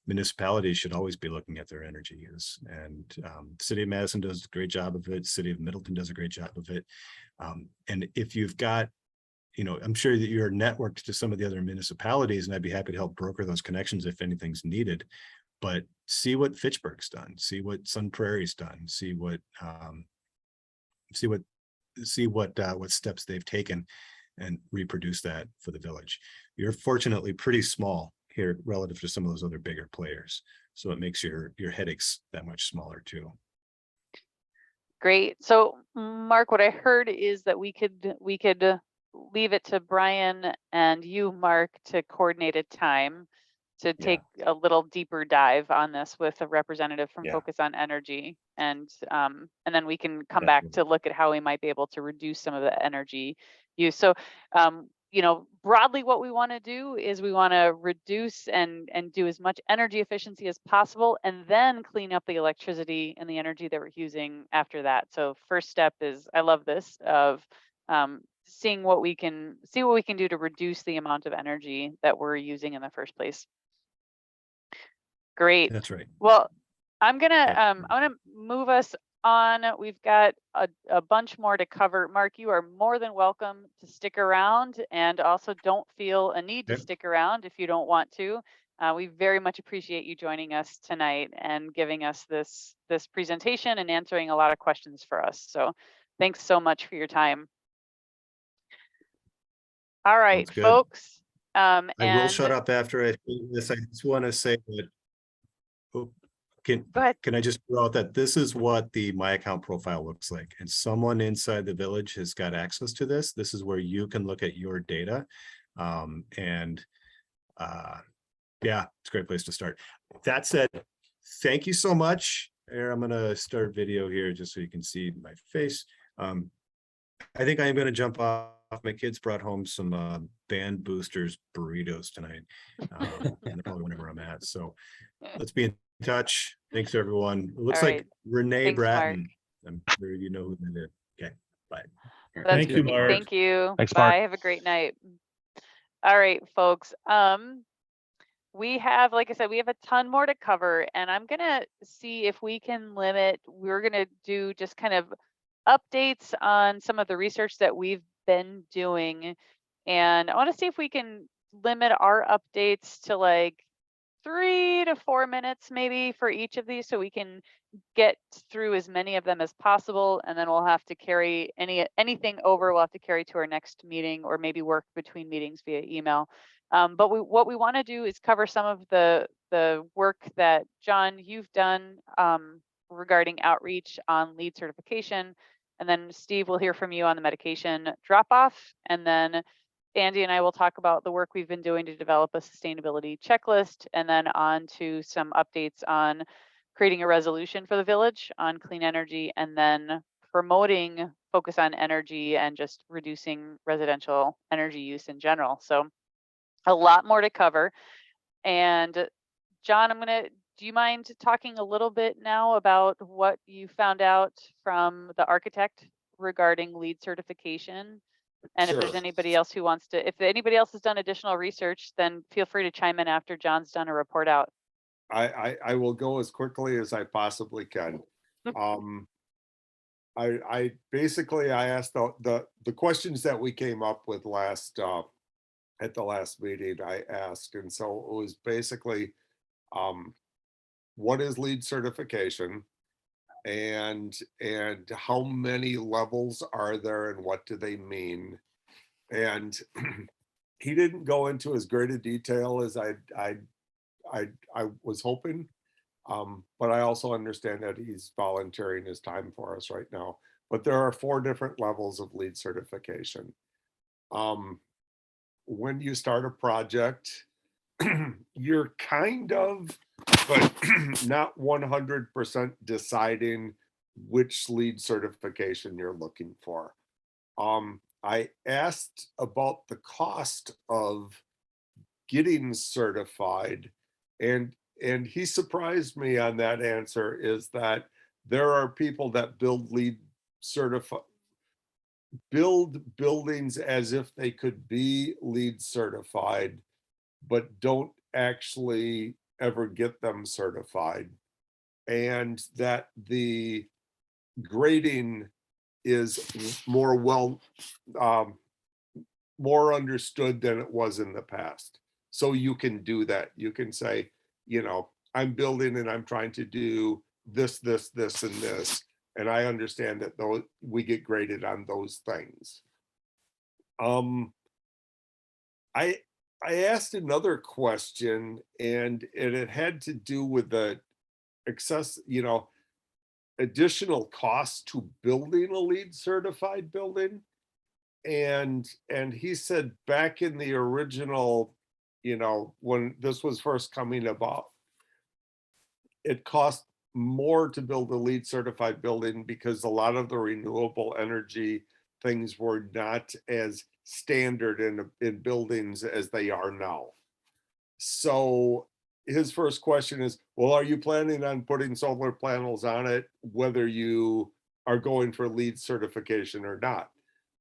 municipalities should always be looking at their energy use. And the City of Madison does a great job of it. City of Middleton does a great job of it. And if you've got, I'm sure that you're networked to some of the other municipalities, and I'd be happy to help broker those connections if anything's needed. But see what Fitchburg's done, see what Sun Prairie's done, see what steps they've taken, and reproduce that for the village. You're fortunately pretty small here relative to some of those other bigger players, so it makes your headaches that much smaller too.
Great. So Mark, what I heard is that we could leave it to Brian and you, Mark, to coordinate a time. to take a little deeper dive on this with a representative from
Yeah.
Focus on Energy, and then we can come back to look at how we might be able to reduce some of the energy use. So you know, broadly what we want to do is we want to reduce and do as much energy efficiency as possible, and then clean up the electricity and the energy that we're using after that. So first step is, I love this, of seeing what we can do to reduce the amount of energy that we're using in the first place. Great.
That's right.
Well, I'm gonna move us on. We've got a bunch more to cover. Mark, you are more than welcome to stick around, and also don't feel a need to stick around if you don't want to. We very much appreciate you joining us tonight and giving us this presentation and answering a lot of questions for us. So thanks so much for your time. All right, folks.
I will shut up after I say this. I just want to say that,
go ahead.
Can I just throw out that this is what the My Account profile looks like, and someone inside the village has got access to this. This is where you can look at your data. Yeah, it's a great place to start. That said, thank you so much. Here, I'm gonna start video here just so you can see my face. I think I'm gonna jump off. My kids brought home some Band Boosters burritos tonight. And they're probably wondering where I'm at. So let's be in touch. Thanks, everyone. It looks like Renee
Thanks,
Bratton. I'm sure you know who that is. Okay, bye.
Thank you, Mark.
Thank you.
Thanks,
Bye.
Mark.
Have a great night. All right, folks. We have, like I said, we have a ton more to cover, and I'm gonna see if we can limit. We're gonna do just kind of updates on some of the research that we've been doing, and I want to see if we can limit our updates to like 3 to 4 minutes maybe for each of these, so we can get through as many of them as possible, and then we'll have to carry anything over, we'll have to carry to our next meeting, or maybe work between meetings via email. But what we want to do is cover some of the work that, John, you've done regarding outreach on lead certification, and then Steve, will hear from you on the medication drop off, and then Andy and I will talk about the work we've been doing to develop a sustainability checklist, and then on to some updates on creating a resolution for the village on clean energy, and then promoting Focus on Energy and just reducing residential energy use in general. So a lot more to cover. And John, do you mind talking a little bit now about what you found out from the architect regarding lead certification? And if there's anybody else who wants to, if anybody else has done additional research, then feel free to chime in after John's done a report out.
I will go as quickly as I possibly can. I basically, I asked the questions that we came up with last at the last meeting. I asked, and so it was basically, what is lead certification, and how many levels are there, and what do they mean? And he didn't go into as great a detail as I was hoping, but I also understand that he's volunteering his time for us right now. But there are 4 different levels of lead certification. When you start a project, you're kind of, but not 100% deciding which lead certification you're looking for. I asked about the cost of getting certified, and he surprised me on that answer, is that there are people that build buildings as if they could be lead certified, but don't actually ever get them certified, and that the grading is more understood than it was in the past. So you can do that. You can say, you know, I'm building and I'm trying to do this, this, this, and this. And I understand that those, we get graded on those things. I asked another question, and it had to do with the additional cost to building a LEED certified building. And he said back in the original you know, when this was first coming about, it cost more to build a LEED certified building because a lot of the renewable energy things were not as standard in buildings as they are now. So his first question is, well, are you planning on putting solar panels on it, whether you are going for LEED certification or not?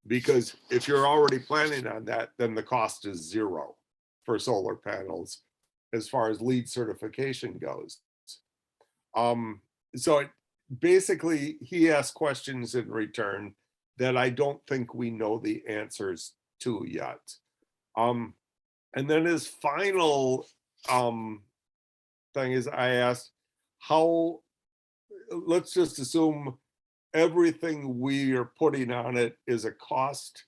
Because if you're already planning on that, then the cost is zero for solar panels as far as LEED certification goes. So basically he asked questions in return that I don't think we know the answers to yet. And then his final thing is, I asked how, let's just assume everything we are putting on it is a cost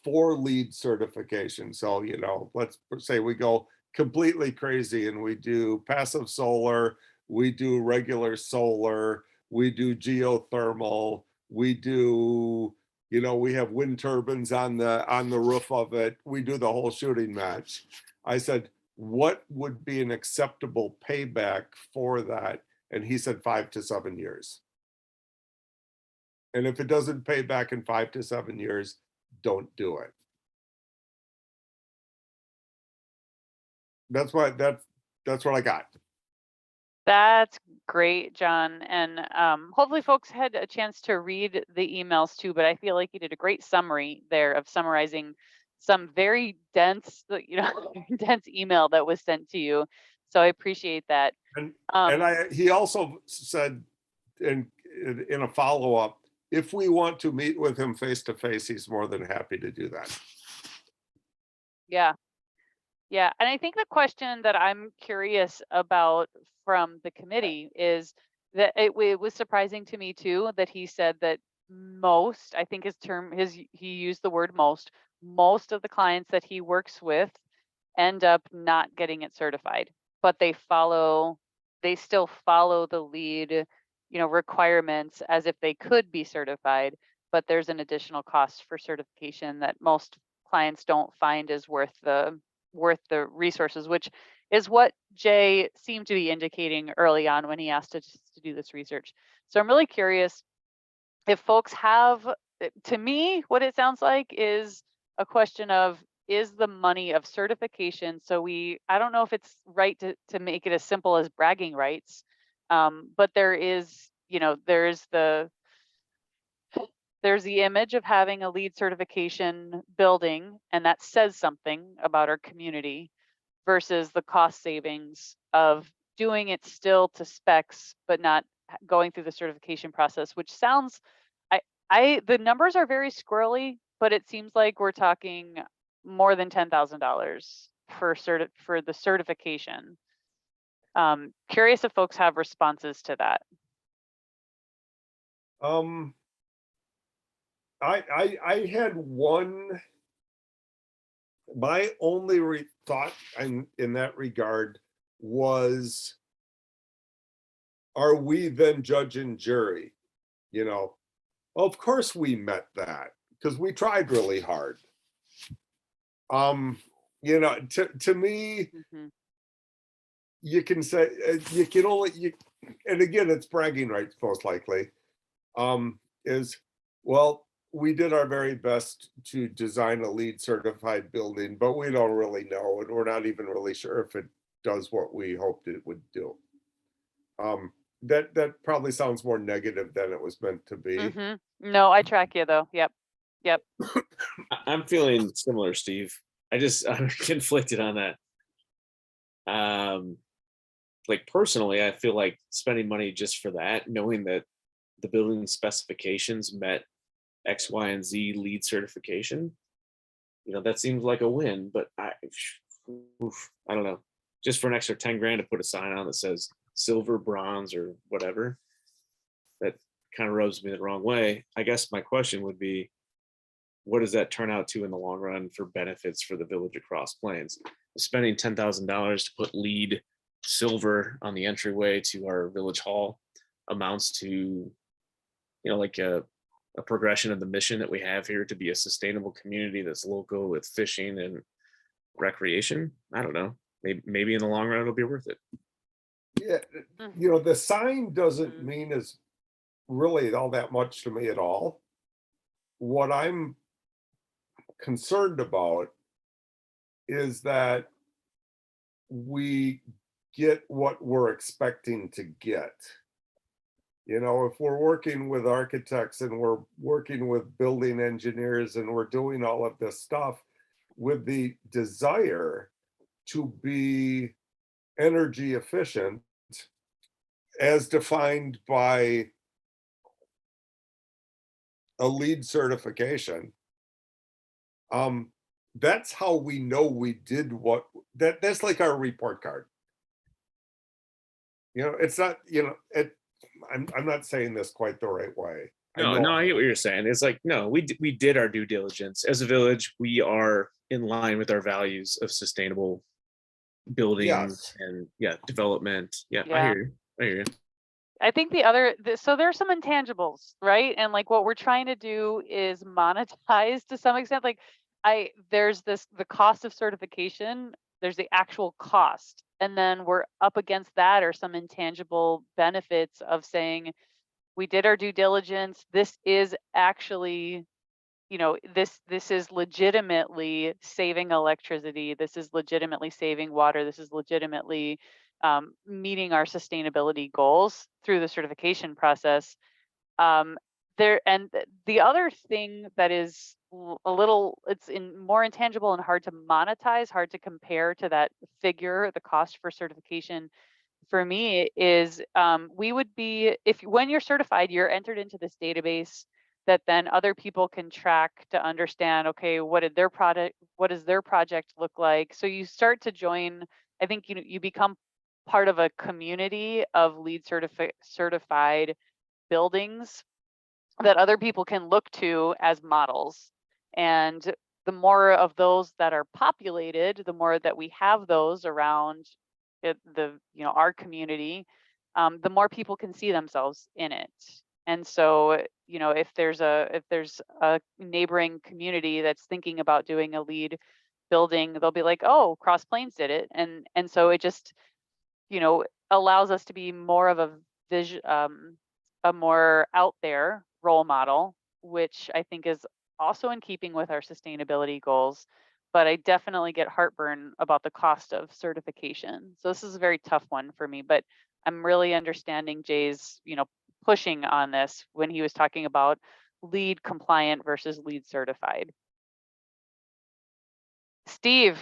for LEED certification. So, you know, let's say we go completely crazy and we do passive solar, we do regular solar, we do geothermal, we do, you know, we have wind turbines on the roof of it, we do the whole shooting match. I said, what would be an acceptable payback for that? And he said 5 to 7 years. And if it doesn't pay back in 5 to 7 years, don't do it. That's what I got.
That's great, John. And hopefully folks had a chance to read the emails too, but I feel like you did a great summary there of summarizing some very dense, you know, dense email that was sent to you. So I appreciate that.
And he also said in a follow-up, if we want to meet with him face to face, he's more than happy to do that.
Yeah. Yeah. And I think the question that I'm curious about from the committee is that it was surprising to me too, that he said that most, I think he used the word most of the clients that he works with end up not getting it certified, but they still follow the LEED, you know, requirements as if they could be certified, but there's an additional cost for certification that most clients don't find is worth the resources, which is what Jay seemed to be indicating early on when he asked us to do this research. So I'm really curious if folks have, to me, what it sounds like is a question of, is the money of certification? So I don't know if it's right to make it as simple as bragging rights, but there is, you know, there's the image of having a LEED certification building, and that says something about our community, versus the cost savings of doing it still to specs, but not going through the certification process, which sounds, the numbers are very squirrely, but it seems like we're talking more than $10,000 for the certification. Curious if folks have responses to that.
I had my only thought in that regard was, are we then judge and jury? You know, of course we met that because we tried really hard. You know, to me, you can say, you can only, and again, it's bragging rights most likely, is, well, we did our very best to design a LEED certified building, but we don't really know, and we're not even really sure if it does what we hoped it would do. That probably sounds more negative than it was meant to be.
No, I track you though. Yep.
I'm feeling similar, Steve. I'm conflicted on that. Like personally, I feel like spending money just for that, knowing that the building specifications met X, Y, and Z LEED certification, you know, that seems like a win. But I don't know, just for an extra 10 grand to put a sign on that says silver, bronze, or whatever, that kind of rubs me the wrong way. I guess my question would be, what does that turn out to in the long run for benefits for the village of Cross Plains? Spending $10,000 to put LEED silver on the entryway to our village hall amounts to, you know, like a progression of the mission that we have here to be a sustainable community that's local with fishing and recreation. I don't know. Maybe in the long run it'll be worth it.
Yeah,
Mhm.
the sign doesn't
Mhm.
mean as really all that much to me at all. What I'm concerned about is that we get what we're expecting to get. If we're working with architects and we're working with building engineers and we're doing all of this stuff with the desire to be energy efficient as defined by a LEED certification, that's how we know we did that's like our report card. It's not, I'm not saying this quite the right way.
No, I get what you're saying. It's like, no, we did our due diligence. As a village, we are in line with our values of sustainable building
Yes.
and development. Yeah, I
Yeah.
hear you. I hear you.
I think so there's some intangibles, right? And like what we're trying to do is monetize to some extent. Like there's the cost of certification, there's the actual cost. And then we're up against that or some intangible benefits of saying we did our due diligence. This is actually, this is legitimately saving electricity. This is legitimately saving water. This is legitimately meeting our sustainability goals through the certification process. The other thing that is a little, it's more intangible and hard to monetize, hard to compare to that figure, the cost for certification for me is we would be, if when you're certified, you're entered into this database that then other people can track to understand, okay, what does their project look like? So you start to join, I think you become part of a community of LEED certified buildings that other people can look to as models. And the more of those that are populated, the more that we have those around our community, the more people can see themselves in it. And so, if there's a neighboring community that's thinking about doing a LEED building, they'll be like, oh, Cross Plains did it. And so it just, allows us to be more of a more out there role model, which I think is also in keeping with our sustainability goals. But I definitely get heartburn about the cost of certification. So this is a very tough one for me, but I'm really understanding Jay's, pushing on this when he was talking about LEED compliant versus LEED certified. Steve,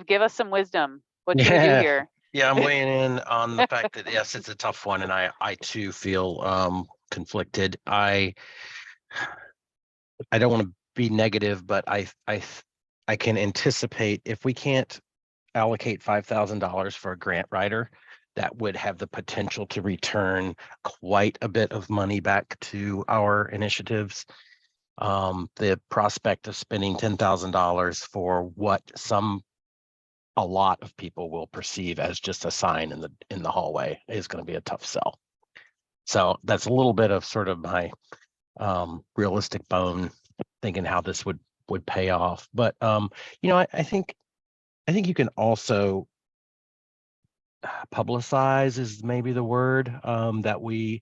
give us some wisdom. What should we do here?
Yeah, I'm weighing in on the fact that yes, it's a tough one, and I too feel conflicted. I don't want to be negative, but I can anticipate if we can't allocate $5,000 for a grant writer, that would have the potential to return quite a bit of money back to our initiatives. The prospect of spending $10,000 for what a lot of people will perceive as just a sign in the hallway is going to be a tough sell. So that's a little bit of sort of my realistic bone thinking how this would pay off. But I think you can also publicize is maybe the word that we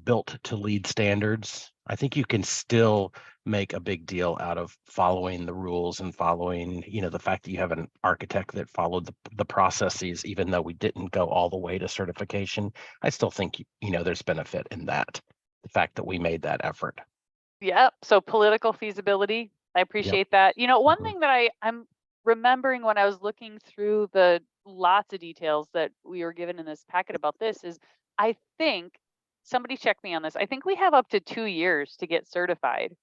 built to LEED standards. I think you can still make a big deal out of following the rules and following, the fact that you have an architect that followed the processes, even though we didn't go all the way to certification. I still think, there's benefit in that, the fact that we made that effort.
Yep. So political feasibility. I appreciate that. One thing that I'm remembering when I was looking through the lots of details that we were given in this packet about this is I think somebody check me on this. I think we have up to 2 years to get certified.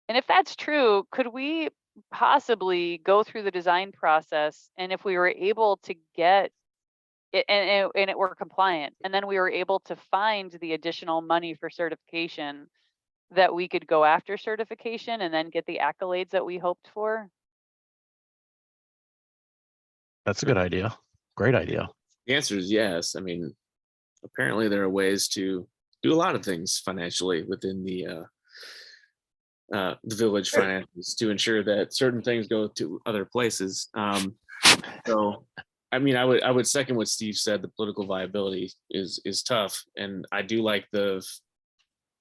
And if that's true, could we possibly go through the design process and if we were able to get it and it were compliant and then we were able to find the additional money for certification, that we could go after certification and then get the accolades that we hoped for?
That's a good idea. Great idea.
The answer is yes. I mean, apparently there are ways to do a lot of things financially within the the village finances to ensure that certain things go to other places. So, I mean, I would second what Steve said. The political viability is tough, and I do like the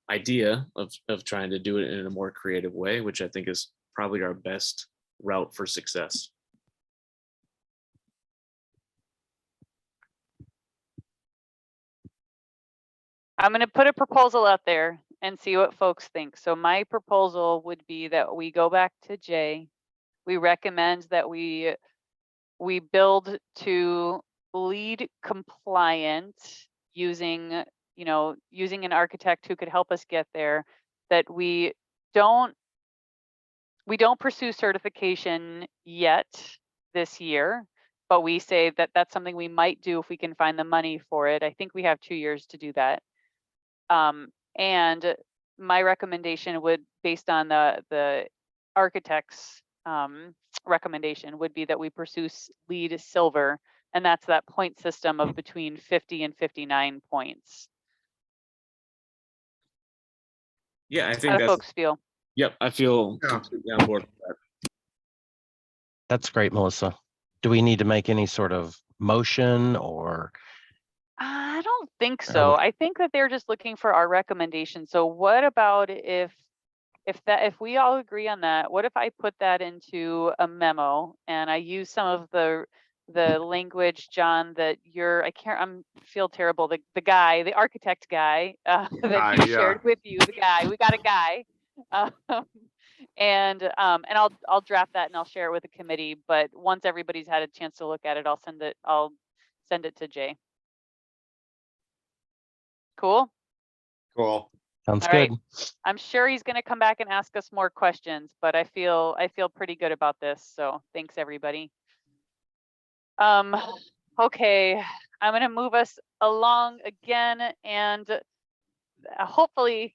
idea of trying to do it in a more creative way, which I think is probably our best route for success.
I'm going to put a proposal out there and see what folks think. So my proposal would be that we go back to Jay. We recommend that we build to LEED compliant using, using an architect who could help us get there, that we don't pursue certification yet this year, but we say that that's something we might do if we can find the money for it. I think we have 2 years to do that. And my recommendation would, based on the architect's recommendation, would be that we pursue LEED silver, and that's that point system of between 50 and 59 points.
Yeah, I
How
think
do
that's,
folks feel?
yep, I feel
Yeah.
completely on board with that.
That's great, Melissa. Do we need to make any sort of motion or?
I don't think so. I think that they're just looking for our recommendation. So what about if we all agree on that, what if I put that into a memo and I use some of the language, John, that feel terrible, the architect guy that he shared with you, we got a guy. And I'll draft that and I'll share it with the committee, but once everybody's had a chance to look at it, I'll send it to Jay. Cool.
Cool.
Sounds
All
good.
right. I'm sure he's going to come back and ask us more questions, but I feel pretty good about this. So thanks everybody. Okay, I'm going to move us along again, and hopefully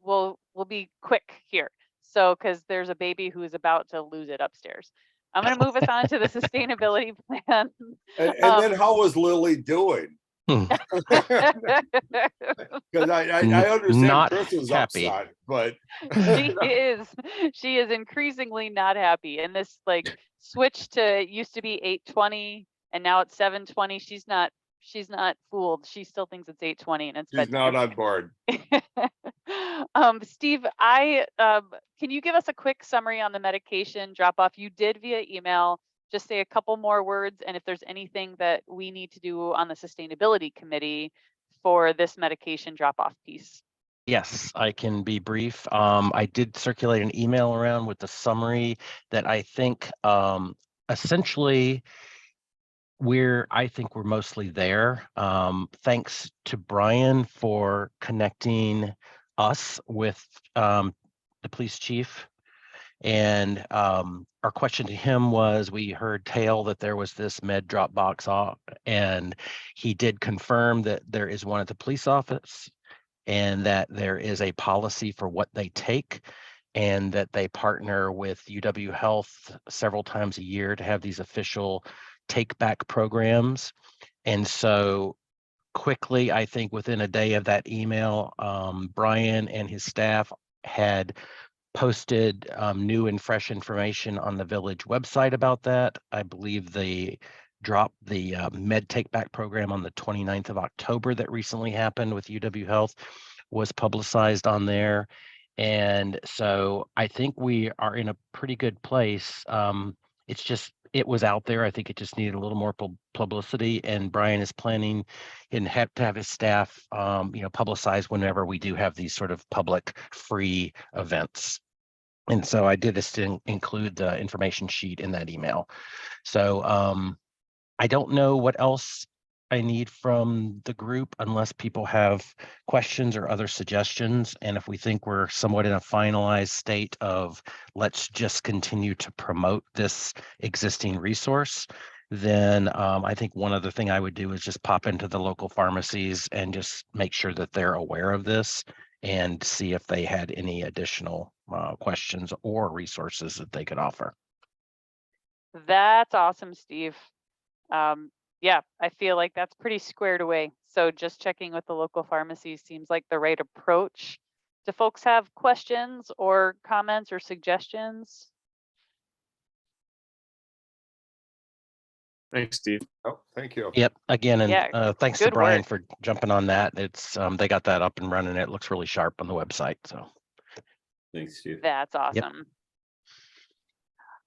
we'll be quick here. So, because there's a baby who is about to lose it upstairs. I'm going to move us on to the sustainability plan.
And then how was Lily doing? Because I understand
Not
Chris is
happy.
upside, but
she is increasingly not happy. And this switch to used to be 8:20 and now it's 7:20. She's not fooled. She still thinks it's 8:20 and it's
she's not on board.
Steve, can you give us a quick summary on the medication drop off? You did via email. Just say a couple more words, and if there's anything that we need to do on the sustainability committee for this medication drop-off piece.
Yes, I can be brief. I did circulate an email around with the summary that I think essentially I think we're mostly there. Thanks to Brian for connecting us with the police chief. And our question to him was, we heard tale that there was this med drop box off, and he did confirm that there is one at the police office and that there is a policy for what they take, and that they partner with UW Health several times a year to have these official take back programs. And so quickly, I think within a day of that email, Brian and his staff had posted new and fresh information on the village website about that. I believe they dropped the med take back program on the 29th of October that recently happened with UW Health was publicized on there. And so I think we are in a pretty good place. It was out there. I think it just needed a little more publicity, and Brian is planning and have to have his staff, publicize whenever we do have these sort of public free events. And so I did this to include the information sheet in that email. So I don't know what else I need from the group unless people have questions or other suggestions. And if we think we're somewhat in a finalized state of let's just continue to promote this existing resource, then I think one other thing I would do is just pop into the local pharmacies and just make sure that they're aware of this and see if they had any additional questions or resources that they could offer.
That's awesome, Steve. Yeah, I feel like that's pretty squared away. So just checking with the local pharmacies seems like the right approach Do folks have questions or comments or suggestions?
Thanks, Steve.
Oh, thank you.
Yep, again, and
Yeah,
thanks to
good
Brian
work.
for jumping on that. It's they got that up and running. It looks really sharp on the website. So
Thanks, Steve.
That's awesome.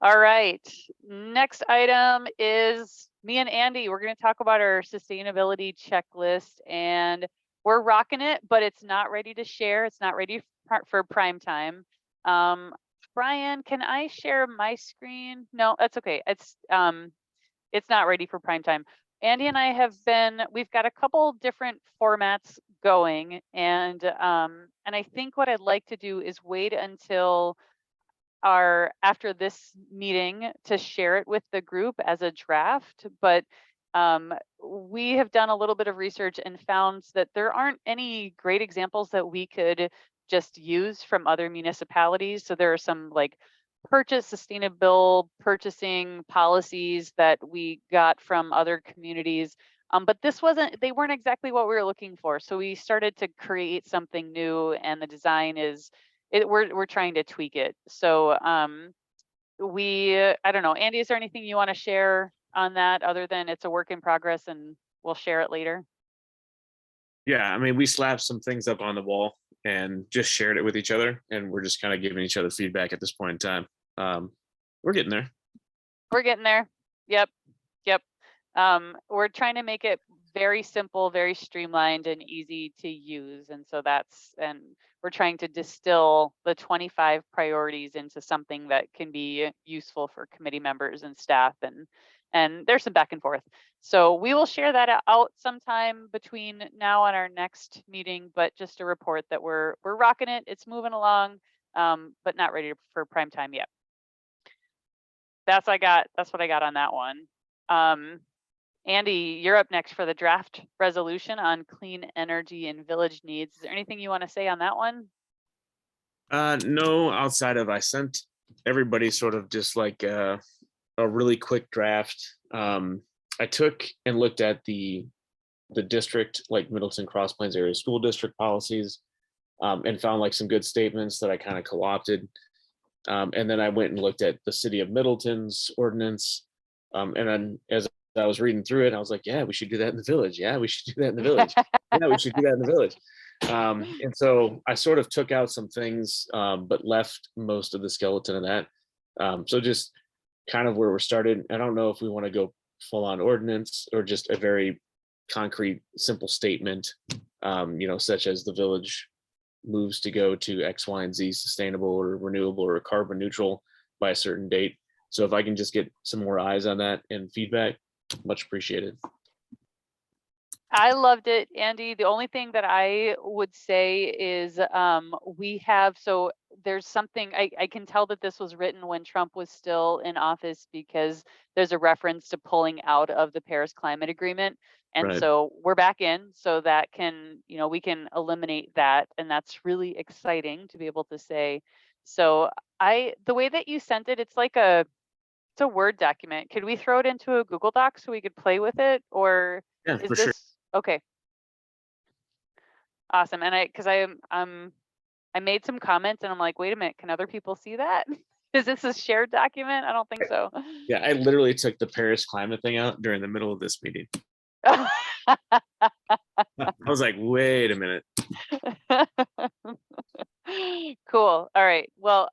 All right, next item is me and Andy. We're going to talk about our sustainability checklist, and we're rocking it, but it's not ready to share. It's not ready for prime time. Brian, can I share my screen? No, that's okay. It's not ready for prime time. Andy and I we've got a couple different formats going, and I think what I'd like to do is wait until after this meeting to share it with the group as a draft. But we have done a little bit of research and found that there aren't any great examples that we could just use from other municipalities. So there are some like sustainable purchasing policies that we got from other communities. But they weren't exactly what we were looking for. So we started to create something new, and the design we're trying to tweak it. So I don't know, Andy, is there anything you want to share on that other than it's a work in progress and we'll share it later?
Yeah, I mean, we slapped some things up on the wall and just shared it with each other, and we're just kind of giving each other feedback at this point in time. We're getting there.
We're getting there. Yep. We're trying to make it very simple, very streamlined and easy to use. And so we're trying to distill the 25 priorities into something that can be useful for committee members and staff, and there's some back and forth. So we will share that out sometime between now and our next meeting, but just a report that we're rocking it. It's moving along, but not ready for prime time yet. That's what I got on that one. Andy, you're up next for the draft resolution on clean energy and village needs. Is there anything you want to say on that one?
No, outside of I sent everybody sort of just like a really quick draft. I took and looked at the district, like Middleton Cross Plains Area School District policies, and found like some good statements that I kind of co-opted. And then I went and looked at the city of Middleton's ordinance. And then as I was reading through it, I was like, yeah, we should do that in the village. Yeah, we should do that in the village. Yeah, we should do that in the village. And so I sort of took out some things, but left most of the skeleton of that. So just kind of where we're started. I don't know if we want to go full on ordinance or just a very concrete, simple statement, such as the village moves to go to X, Y, and Z sustainable or renewable or carbon neutral by a certain date. So if I can just get some more eyes on that and feedback, much appreciated.
I loved it, Andy. The only thing that I would say is there's something I can tell that this was written when Trump was still in office, because there's a reference to pulling out of the Paris Climate Agreement. And
Right.
So we're back in, so that we can eliminate that. And that's really exciting to be able to say. So the way that you sent it, it's like it's a Word document. Could we throw it into a Google Doc so we could play with it? Or
Yeah,
is
for
this
sure.
okay? Awesome. And I made some comments and I'm like, wait a minute, can other people see that? Is this a shared document? I don't think so.
Yeah, I literally took the Paris climate thing out during the middle of this meeting. I was like, wait a minute.
Cool. All right. Well,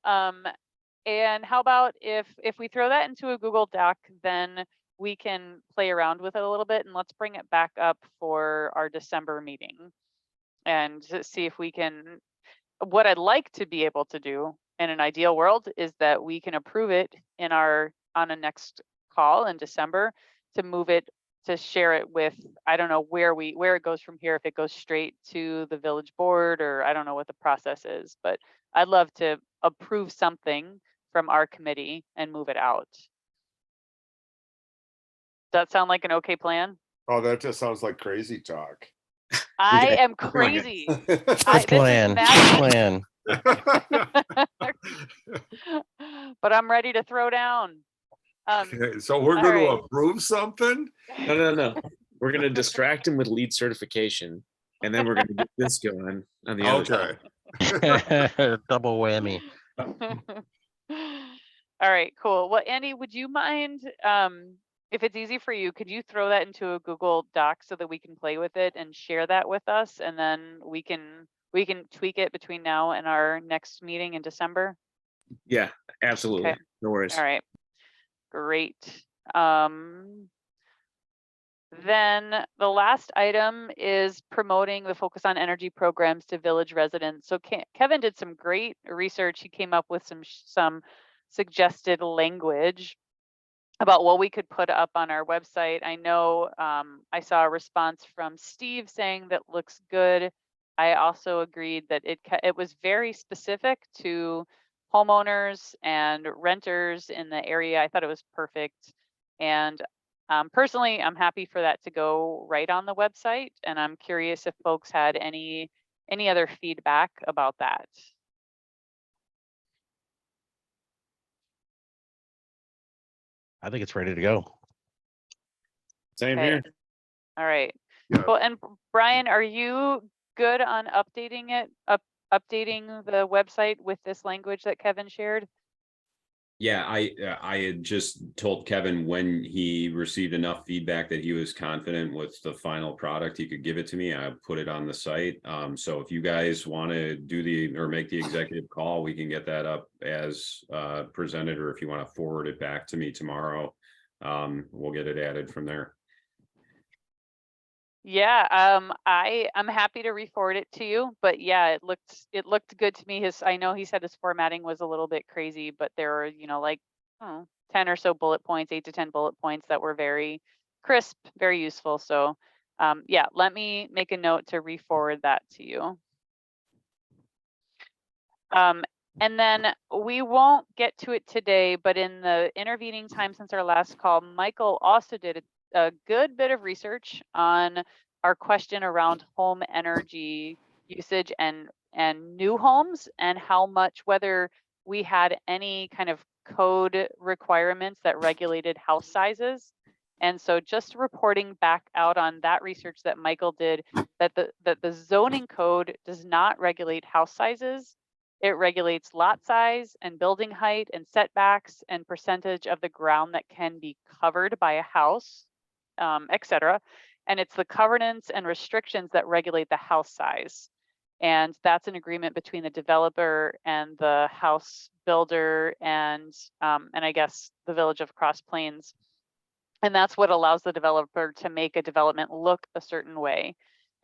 and how about if we throw that into a Google Doc, then we can play around with it a little bit, and let's bring it back up for our December meeting and see if we can. What I'd like to be able to do in an ideal world is that we can approve it on a next call in December to move it, to share it with, I don't know where it goes from here, if it goes straight to the village board, or I don't know what the process is, but I'd love to approve something from our committee and move it out. Does that sound like an okay plan?
Oh, that just sounds like crazy talk.
I am crazy.
plan.
But I'm ready to throw down.
Okay, so we're
all
going to
right.
approve something?
No. We're going to distract him with lead certification, and then we're going to get this going on the other
Okay,
side.
Double whammy.
All right, cool. Well, Andy, would you mind, if it's easy for you, could you throw that into a Google Doc so that we can play with it and share that with us? And then we can tweak it between now and our next meeting in December?
Yeah, absolutely.
Okay.
No worries.
All right, great. Then the last item is promoting the focus on energy programs to village residents. So Kevin did some great research. He came up with some suggested language about what we could put up on our website. I know I saw a response from Steve saying that looks good. I also agreed that it was very specific to homeowners and renters in the area. I thought it was perfect. And personally, I'm happy for that to go right on the website. And I'm curious if folks had any other feedback about that.
I think it's ready to go.
Same
Okay.
here.
All right.
Yeah.
Well, and Brian, are you good on updating it, updating the website with this language that Kevin shared?
Yeah, I had just told Kevin when he received enough feedback that he was confident with the final product, he could give it to me. I put it on the site. So if you guys want to do or make the executive call, we can get that up as presented, or if you want to forward it back to me tomorrow, we'll get it added from there.
Yeah, I'm happy to re-forward it to you, but yeah, it looked good to me. I know he said his formatting was a little bit crazy, but there were, like 10 or so bullet points, 8 to 10 bullet points that were very crisp, very useful. So yeah, let me make a note to re-forward that to you. And then we won't get to it today, but in the intervening time since our last call, Michael also did a good bit of research on our question around home energy usage and new homes, and how much, whether we had any kind of code requirements that regulated house sizes. And so just reporting back out on that research that Michael did, that the zoning code does not regulate house sizes. It regulates lot size and building height and setbacks and percentage of the ground that can be covered by a house, etc. And it's the covenants and restrictions that regulate the house size. And that's an agreement between the developer and the house builder and I guess the village of Cross Plains. And that's what allows the developer to make a development look a certain way.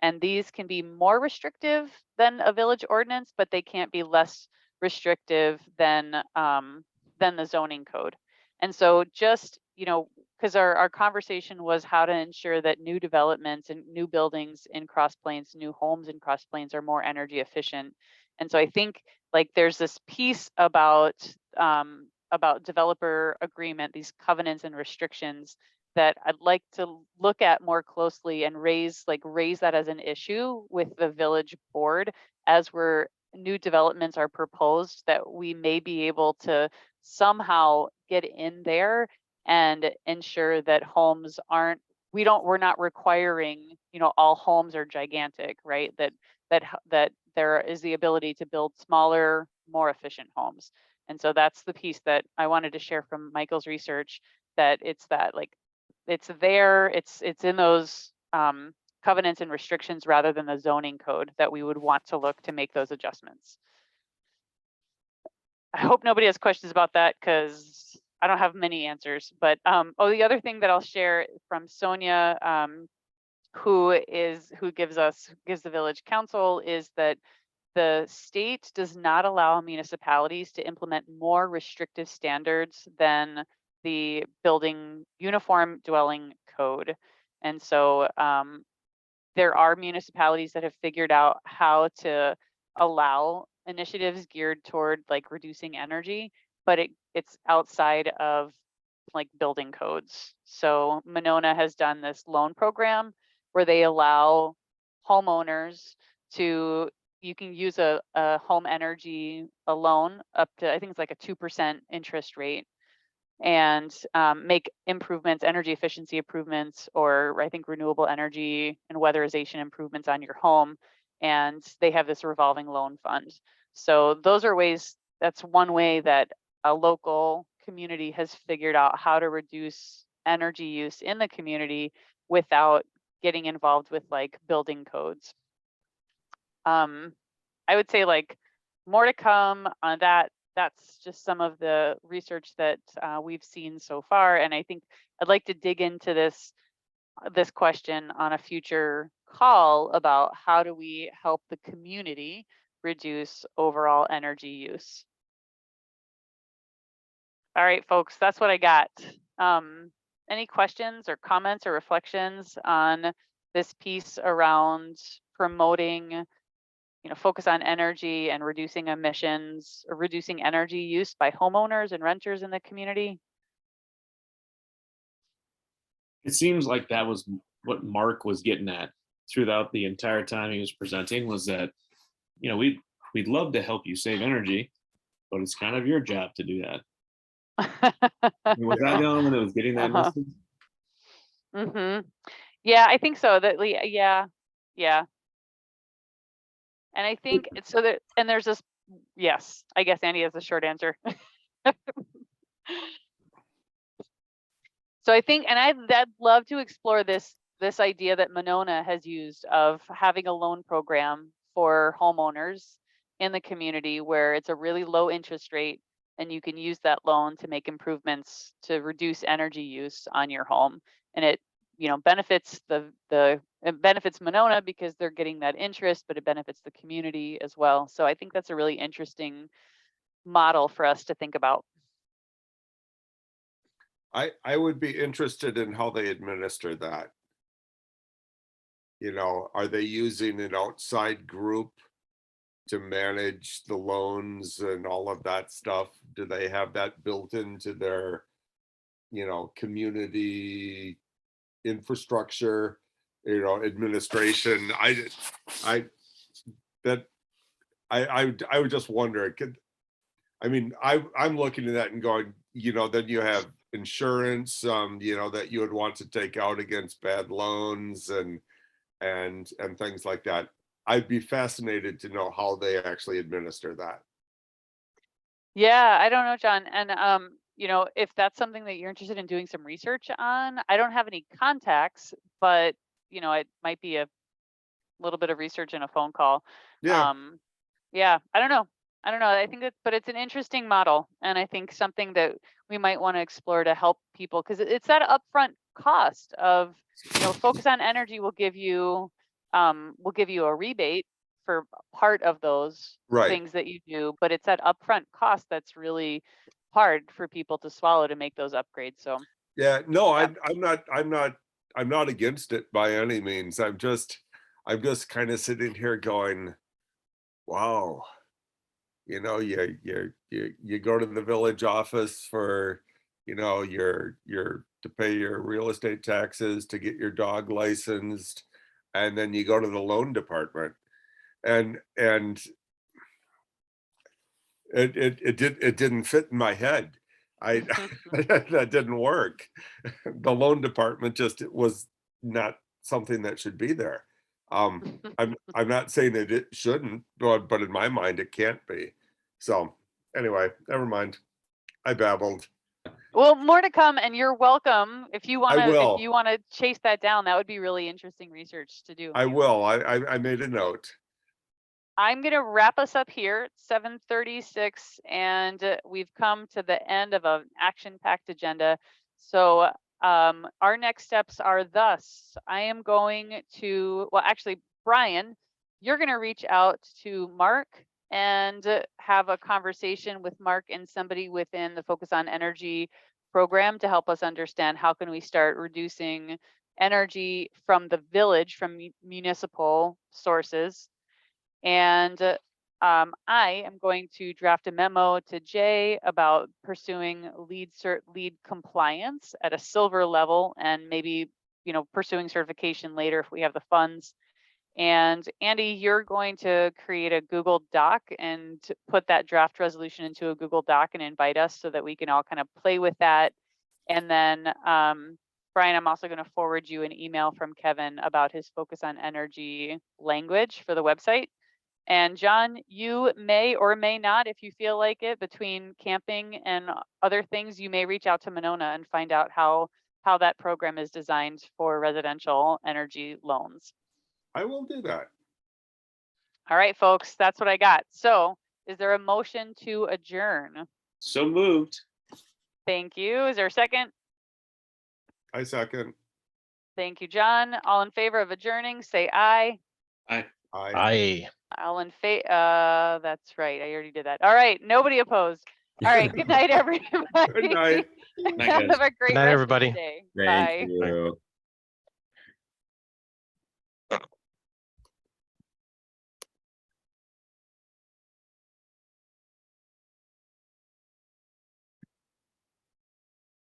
And these can be more restrictive than a village ordinance, but they can't be less restrictive than the zoning code. And so just, because our conversation was how to ensure that new developments and new buildings in Cross Plains, new homes in Cross Plains are more energy efficient. And so I think like there's this piece about developer agreement, these covenants and restrictions, that I'd like to look at more closely and raise that as an issue with the village board as new developments are proposed, that we may be able to somehow get in there and ensure that homes we're not requiring, all homes are gigantic, right? That there is the ability to build smaller, more efficient homes. And so that's the piece that I wanted to share from Michael's research, that it's in those covenants and restrictions rather than the zoning code that we would want to look to make those adjustments. I hope nobody has questions about that, because I don't have many answers. But the other thing that I'll share from Sonia, who gives the village council, is that the state does not allow municipalities to implement more restrictive standards than the building uniform dwelling code. And so there are municipalities that have figured out how to allow initiatives geared toward like reducing energy, but it's outside of like building codes. So Monona has done this loan program where they allow homeowners to, you can use a home energy loan up to, I think it's like a 2% interest rate, and make improvements, energy efficiency improvements, or I think renewable energy and weatherization improvements on your home. and they have this revolving loan fund. So those are ways, that's one way that a local community has figured out how to reduce energy use in the community without getting involved with like building codes. I would say like more to come on that. That's just some of the research that we've seen so far. And I think I'd like to dig into this question on a future call about how do we help the community reduce overall energy use. All right, folks, that's what I got. Any questions or comments or reflections on this piece around promoting, focus on energy and reducing emissions or reducing energy use by homeowners and renters in the community?
It seems like that was what Mark was getting at throughout the entire time he was presenting, was that, we'd love to help you save energy, but it's kind of your job to do that. Was that the only one that was getting that message?
Yeah, I think so. That yeah. And I think it's so that, and there's this, yes, I guess Andy has a short answer. So I think, and I'd love to explore this idea that Monona has used of having a loan program for homeowners in the community where it's a really low interest rate and you can use that loan to make improvements to reduce energy use on your home. And it, benefits it benefits Monona because they're getting that interest, but it benefits the community as well. So I think that's a really interesting model for us to think about.
I would be interested in how they administer that. Are they using an outside group to manage the loans and all of that stuff? Do they have that built into their, community infrastructure, administration? I would just wonder. I'm looking at that and going, then you have insurance, that you would want to take out against bad loans and things like that. I'd be fascinated to know how they actually administer that.
Yeah, I don't know, John. And if that's something that you're interested in doing some research on, I don't have any contacts, but it might be a little bit of research in a phone call.
Yeah.
Yeah, I don't know. I think but it's an interesting model, and I think something that we might want to explore to help people, because it's that upfront cost of, focus on energy will give you a rebate for part of those things that you do, but it's that upfront cost that's really hard for people to swallow to make those upgrades. So
yeah, no, yeah. I'm not against it by any means. I'm just kind of sitting here going, wow. You go to the village office for, your to pay your real estate taxes, to get your dog licensed, and then you go to the loan department, and it didn't fit in my head. That didn't work. The loan department just was not something that should be there. I'm not saying that it shouldn't, but in my mind it can't be. So anyway, never mind. I babbled.
Well, more to come, and you're welcome. If you want
will.
to chase that down, that would be really interesting research to do.
I will. I made a note.
I'm going to wrap us up here at 7:36, and we've come to the end of an action-packed agenda. So our next steps are thus. I am going to, well, actually, Brian, you're going to reach out to Mark and have a conversation with Mark and somebody within the Focus on Energy program to help us understand how can we start reducing energy from the village, from municipal sources. And I am going to draft a memo to Jay about pursuing lead compliance at a silver level, and maybe, pursuing certification later if we have the funds. And Andy, you're going to create a Google Doc and put that draft resolution into a Google Doc and invite us so that we can all kind of play with that. And then Brian, I'm also going to forward you an email from Kevin about his focus on energy language for the website. And John, you may or may not, if you feel like it, between camping and other things, you may reach out to Monona and find out how that program is designed for residential energy loans.
I will do that.
All right, folks, that's what I got. So is there a motion to adjourn?
So moved.
Thank you. Is there a second?
I second.
Thank you, John. All in favor of adjourning, say aye.
I
All in favor, that's right. I already did that. All right, nobody opposed. All right, good night, everybody.
Good night.
Night, guys.
Have a great
Good night,
rest
everybody.
of the day.
thank
Bye.
you.